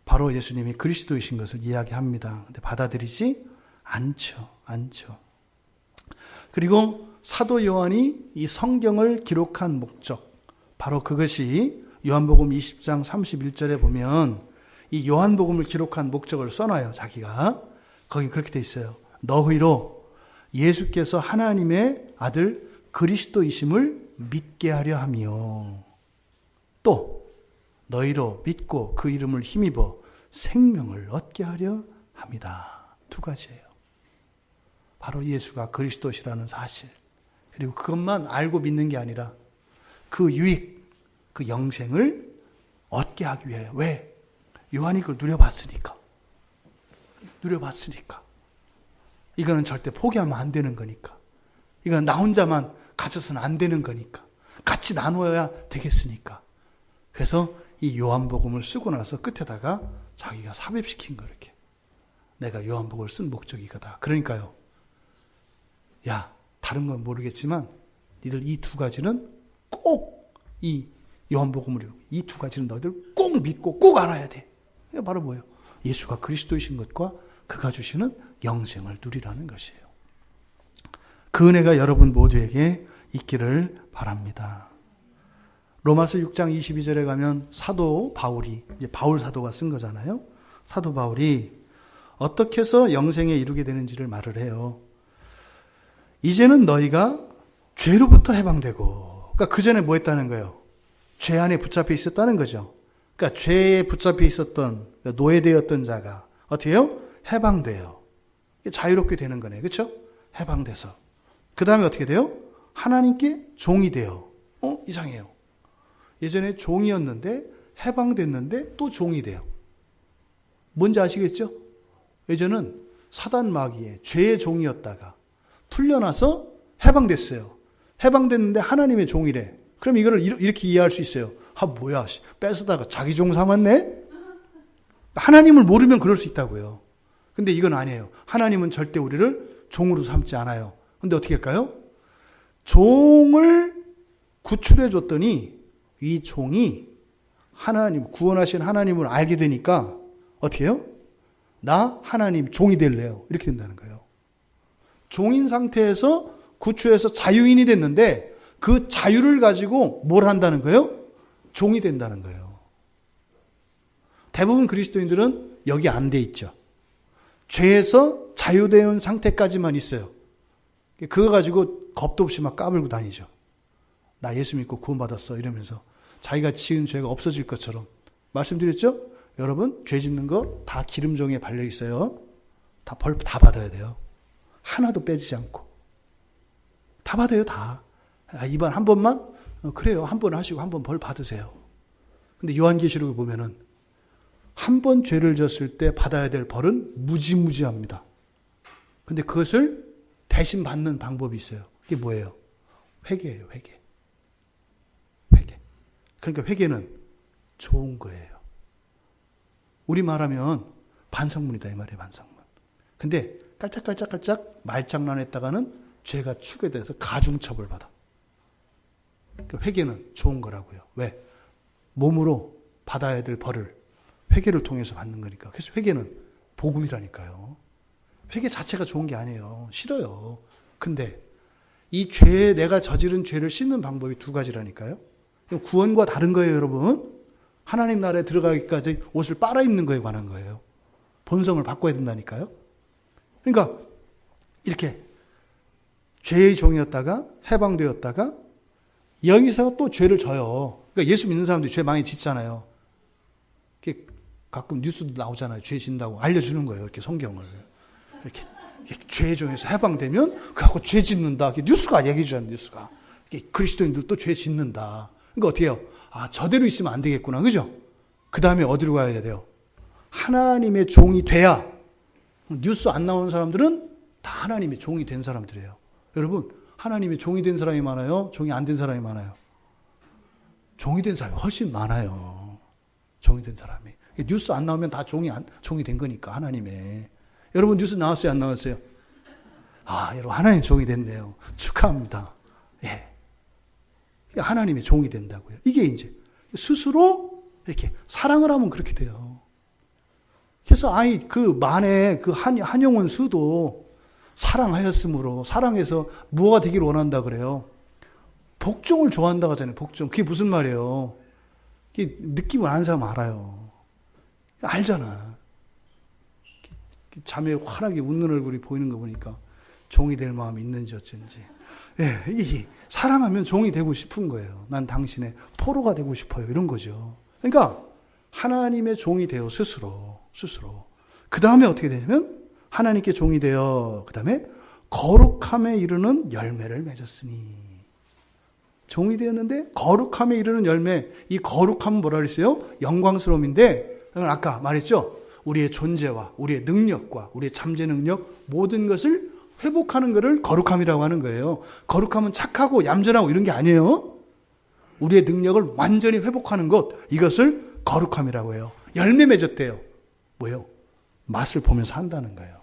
Speaker 1: 바로 예수님이 그리스도이신 것을 이야기합니다. 근데 받아들이지 않죠. 그리고 사도 요한이 이 성경을 기록한 목적, 바로 그것이 요한복음 20장 31절에 보면 이 요한복음을 기록한 목적을 써놔요. 자기가. 거기 그렇게 돼 있어요. 너희로 예수께서 하나님의 아들 그리스도이심을 믿게 하려 하며 또 너희로 믿고 그 이름을 힘입어 생명을 얻게 하려 합니다. 두 가지예요. 바로 예수가 그리스도시라는 사실. 그리고 그것만 알고 믿는 게 아니라 그 유익, 그 영생을 얻게 하기 위해. 왜? 요한이 그걸 누려봤으니까. 이거는 절대 포기하면 안 되는 거니까. 이건 나 혼자만 가져서는 안 되는 거니까. 같이 나누어야 되겠으니까. 그래서 이 요한복음을 쓰고 나서 끝에다가 자기가 삽입시킨 거 이렇게. 내가 요한복음을 쓴 목적이 이거다. 그러니까요. 야, 다른 건 모르겠지만 니들 이 두 가지는 꼭 이 요한복음을 이 두 가지는 너희들 꼭 믿고 꼭 알아야 돼. 이게 바로 뭐예요? 예수가 그리스도이신 것과 그가 주시는 영생을 누리라는 것이에요. 그 은혜가 여러분 모두에게 있기를 바랍니다. 로마서 6장 22절에 가면 사도 바울이, 이제 바울 사도가 쓴 거잖아요. 사도 바울이 어떻게 해서 영생에 이르게 되는지를 말을 해요. 이제는 너희가 죄로부터 해방되고, 그러니까 그 전에 뭐 했다는 거예요? 죄 안에 붙잡혀 있었다는 거죠. 그러니까 죄에 붙잡혀 있었던, 노예되었던 자가 어떻게 해요? 해방돼요. 자유롭게 되는 거네. 그렇죠? 해방돼서. 그 다음에 어떻게 돼요? 하나님께 종이 돼요. 이상해요. 예전에 종이었는데 해방됐는데 또 종이 돼요. 뭔지 아시겠죠? 예전은 사단 마귀의 죄의 종이었다가 풀려나서 해방됐어요. 해방됐는데 하나님의 종이래. 그럼 이거를 이렇게 이해할 수 있어요. 뭐야, 뺏어다가 자기 종 삼았네? 하나님을 모르면 그럴 수 있다고요. 근데 이건 아니에요. 하나님은 절대 우리를 종으로 삼지 않아요. 근데 어떻게 할까요? 종을 구출해 줬더니 이 종이 하나님, 구원하신 하나님을 알게 되니까 어떻게 해요? 나 하나님 종이 될래요. 이렇게 된다는 거예요. 종인 상태에서 구출해서 자유인이 됐는데 그 자유를 가지고 뭘 한다는 거예요? 종이 된다는 거예요. 대부분 그리스도인들은 여기 안 돼 있죠. 죄에서 자유되는 상태까지만 있어요. 그거 가지고 겁도 없이 막 까불고 다니죠. 나 예수 믿고 구원받았어 이러면서 자기가 지은 죄가 없어질 것처럼. 말씀드렸죠? 여러분, 죄 짓는 거 다 기름종에 발려 있어요. 다 벌 다 받아야 돼요. 하나도 빼지지 않고. 다 받아요, 다. 이번 한 번만? 그래요. 한 번 하시고 한 번 벌 받으세요. 근데 요한계시록을 보면은 한 번 죄를 졌을 때 받아야 될 벌은 무지무지합니다. 근데 그것을 대신 받는 방법이 있어요. 그게 뭐예요? 회개예요, 회개. 회개. 그러니까 회개는 좋은 거예요. 우리 말하면 반성문이다 이 말이에요, 반성문. 근데 깔짝깔짝깔짝 말장난했다가는 죄가 추계돼서 가중처벌 받아. 그러니까 회개는 좋은 거라고요. 왜? 몸으로 받아야 될 벌을 회개를 통해서 받는 거니까. 그래서 회개는 복음이라니까요. 회개 자체가 좋은 게 아니에요. 싫어요. 근데 이 죄에 내가 저지른 죄를 씻는 방법이 두 가지라니까요. 구원과 다른 거예요, 여러분. 하나님 나라에 들어가기까지 옷을 빨아입는 거에 관한 거예요. 본성을 바꿔야 된다니까요. 그러니까 이렇게 죄의 종이었다가 해방되었다가 여기서 또 죄를 져요. 그러니까 예수 믿는 사람들이 죄 많이 짓잖아요. 이렇게 가끔 뉴스도 나오잖아요. 죄 짓는다고 알려주는 거예요. 이렇게 성경을. 이렇게 죄의 종에서 해방되면 그하고 죄 짓는다. 뉴스가 얘기해 주잖아요. 뉴스가. 그리스도인들도 죄 짓는다. 그러니까 어떻게 해요? 저대로 있으면 안 되겠구나. 그죠? 그 다음에 어디로 가야 돼요? 하나님의 종이 돼야. 뉴스 안 나오는 사람들은 다 하나님의 종이 된 사람들이에요. 여러분, 하나님의 종이 된 사람이 많아요? 종이 안 된 사람이 많아요? 종이 된 사람이 훨씬 많아요. 종이 된 사람이. 뉴스 안 나오면 다 종이 된 거니까, 하나님의. 여러분, 뉴스 나왔어요? 안 나왔어요? 여러분, 하나님 종이 됐네요. 축하합니다. 예. 하나님의 종이 된다고요. 이게 이제 스스로 이렇게 사랑을 하면 그렇게 돼요. 그래서 만에 그 한용운 스도 사랑하였으므로 사랑해서 무엇가 되기를 원한다 그래요. 복종을 좋아한다고 하잖아요. 복종. 그게 무슨 말이에요? 그게 느낌을 아는 사람 알아요. 알잖아. 잠에 환하게 웃는 얼굴이 보이는 거 보니까 종이 될 마음이 있는지 어쩐지. 예, 사랑하면 종이 되고 싶은 거예요. 난 당신의 포로가 되고 싶어요. 이런 거죠. 그러니까 하나님의 종이 되어 스스로. 그 다음에 어떻게 되냐면 하나님께 종이 되어 그 다음에 거룩함에 이르는 열매를 맺었으니. 종이 되었는데 거룩함에 이르는 열매. 이 거룩함은 뭐라 그랬어요? 영광스러움인데 아까 말했죠. 우리의 존재와 우리의 능력과 우리의 잠재 능력 모든 것을 회복하는 것을 거룩함이라고 하는 거예요. 거룩함은 착하고 얌전하고 이런 게 아니에요. 우리의 능력을 완전히 회복하는 것, 이것을 거룩함이라고 해요. 열매 맺었대요. 뭐예요? 맛을 보면서 한다는 거예요.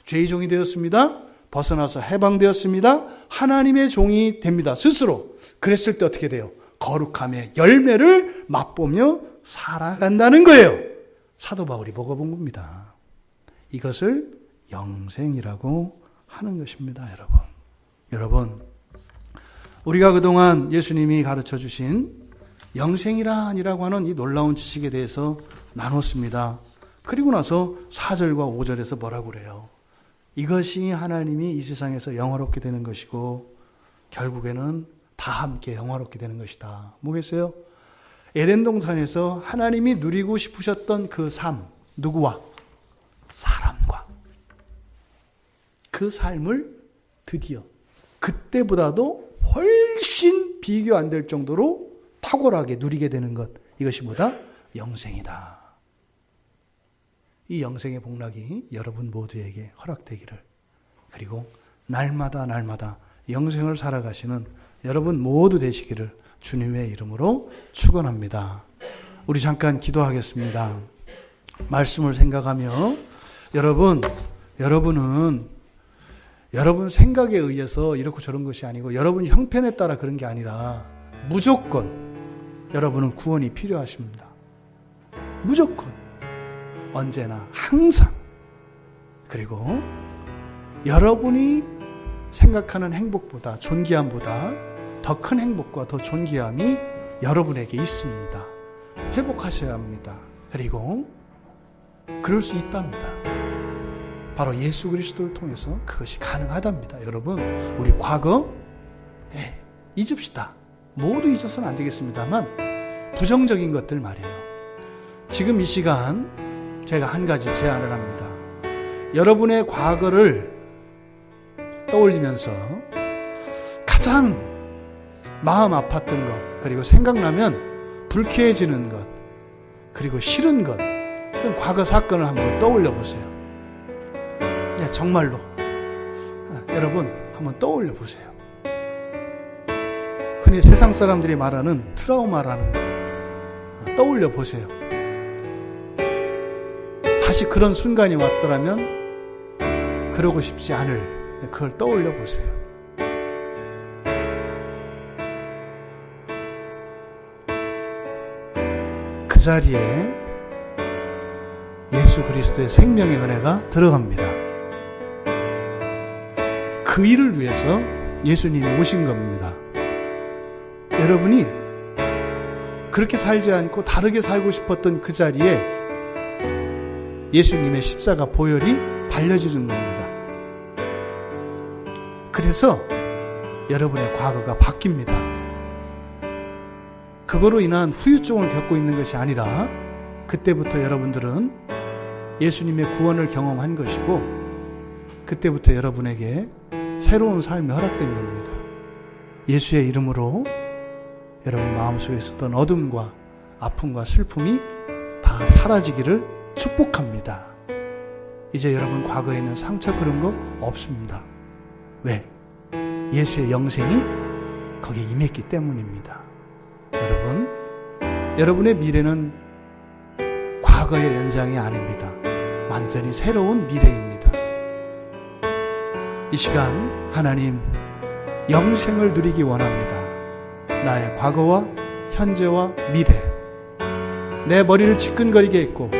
Speaker 1: 죄의 종이 되었습니다. 벗어나서 해방되었습니다. 하나님의 종이 됩니다. 스스로. 그랬을 때 어떻게 돼요? 거룩함의 열매를 맛보며 살아간다는 거예요. 사도 바울이 먹어본 겁니다. 이것을 영생이라고 하는 것입니다, 여러분. 여러분, 우리가 그동안 예수님이 가르쳐 주신 영생이란이라고 하는 이 놀라운 지식에 대해서 나눴습니다. 그리고 나서 4절과 5절에서 뭐라고 그래요? 이것이 하나님이 이 세상에서 영화롭게 되는 것이고 결국에는 다 함께 영화롭게 되는 것이다. 뭐겠어요? 에덴 동산에서 하나님이 누리고 싶으셨던 그 삶, 누구와? 사람과. 그 삶을 드디어 그때보다도 훨씬 비교 안 될 정도로 탁월하게 누리게 되는 것. 이것이 뭐다? 영생이다. 이 영생의 복락이 여러분 모두에게 허락되기를, 그리고 날마다 영생을 살아가시는 여러분 모두 되시기를 주님의 이름으로 축원합니다. 우리 잠깐 기도하겠습니다. 말씀을 생각하며 여러분은 여러분 생각에 의해서 이렇고 저런 것이 아니고 여러분 형편에 따라 그런 게 아니라 무조건 여러분은 구원이 필요하십니다. 무조건, 언제나, 항상. 그리고 여러분이 생각하는 행복보다, 존귀함보다 더 큰 행복과 더 존귀함이 여러분에게 있습니다. 회복하셔야 합니다. 그리고 그럴 수 있답니다. 바로 예수 그리스도를 통해서 그것이 가능하답니다. 여러분, 우리 과거 잊읍시다. 모두 잊어서는 안 되겠습니다만 부정적인 것들 말이에요. 지금 이 시간 제가 한 가지 제안을 합니다. 여러분의 과거를 떠올리면서 가장 마음 아팠던 것, 그리고 생각나면 불쾌해지는 것, 그리고 싫은 것, 과거 사건을 한번 떠올려 보세요. 네, 정말로 여러분 한번 떠올려 보세요. 흔히 세상 사람들이 말하는 트라우마라는 거 떠올려 보세요. 다시 그런 순간이 왔더라면 그러고 싶지 않을, 그걸 떠올려 보세요. 그 자리에 예수 그리스도의 생명의 은혜가 들어갑니다. 그 일을 위해서 예수님이 오신 겁니다. 여러분이 그렇게 살지 않고 다르게 살고 싶었던 그 자리에 예수님의 십자가 보혈이 발려지는 겁니다. 그래서 여러분의 과거가 바뀝니다. 그거로 인한 후유증을 겪고 있는 것이 아니라 그때부터 여러분들은 예수님의 구원을 경험한 것이고, 그때부터 여러분에게 새로운 삶이 허락된 겁니다. 예수의 이름으로 여러분 마음속에 있었던 어둠과 아픔과 슬픔이 다 사라지기를 축복합니다. 이제 여러분 과거에 있는 상처 그런 거 없습니다. 왜? 예수의 영생이 거기에 임했기 때문입니다. 여러분의 미래는 과거의 연장이 아닙니다. 완전히 새로운 미래입니다. 이 시간 하나님, 영생을 누리기 원합니다. 나의 과거와 현재와 미래, 내 머리를 지끈거리게 했고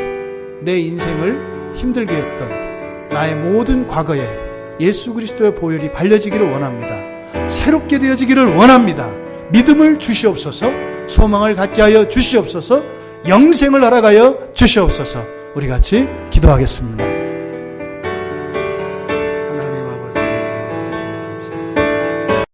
Speaker 1: 내 인생을 힘들게 했던 나의 모든 과거에 예수 그리스도의 보혈이 발려지기를 원합니다. 새롭게 되어지기를 원합니다. 믿음을 주시옵소서, 소망을 갖게 하여 주시옵소서, 영생을 알아가여 주시옵소서. 우리 같이 기도하겠습니다.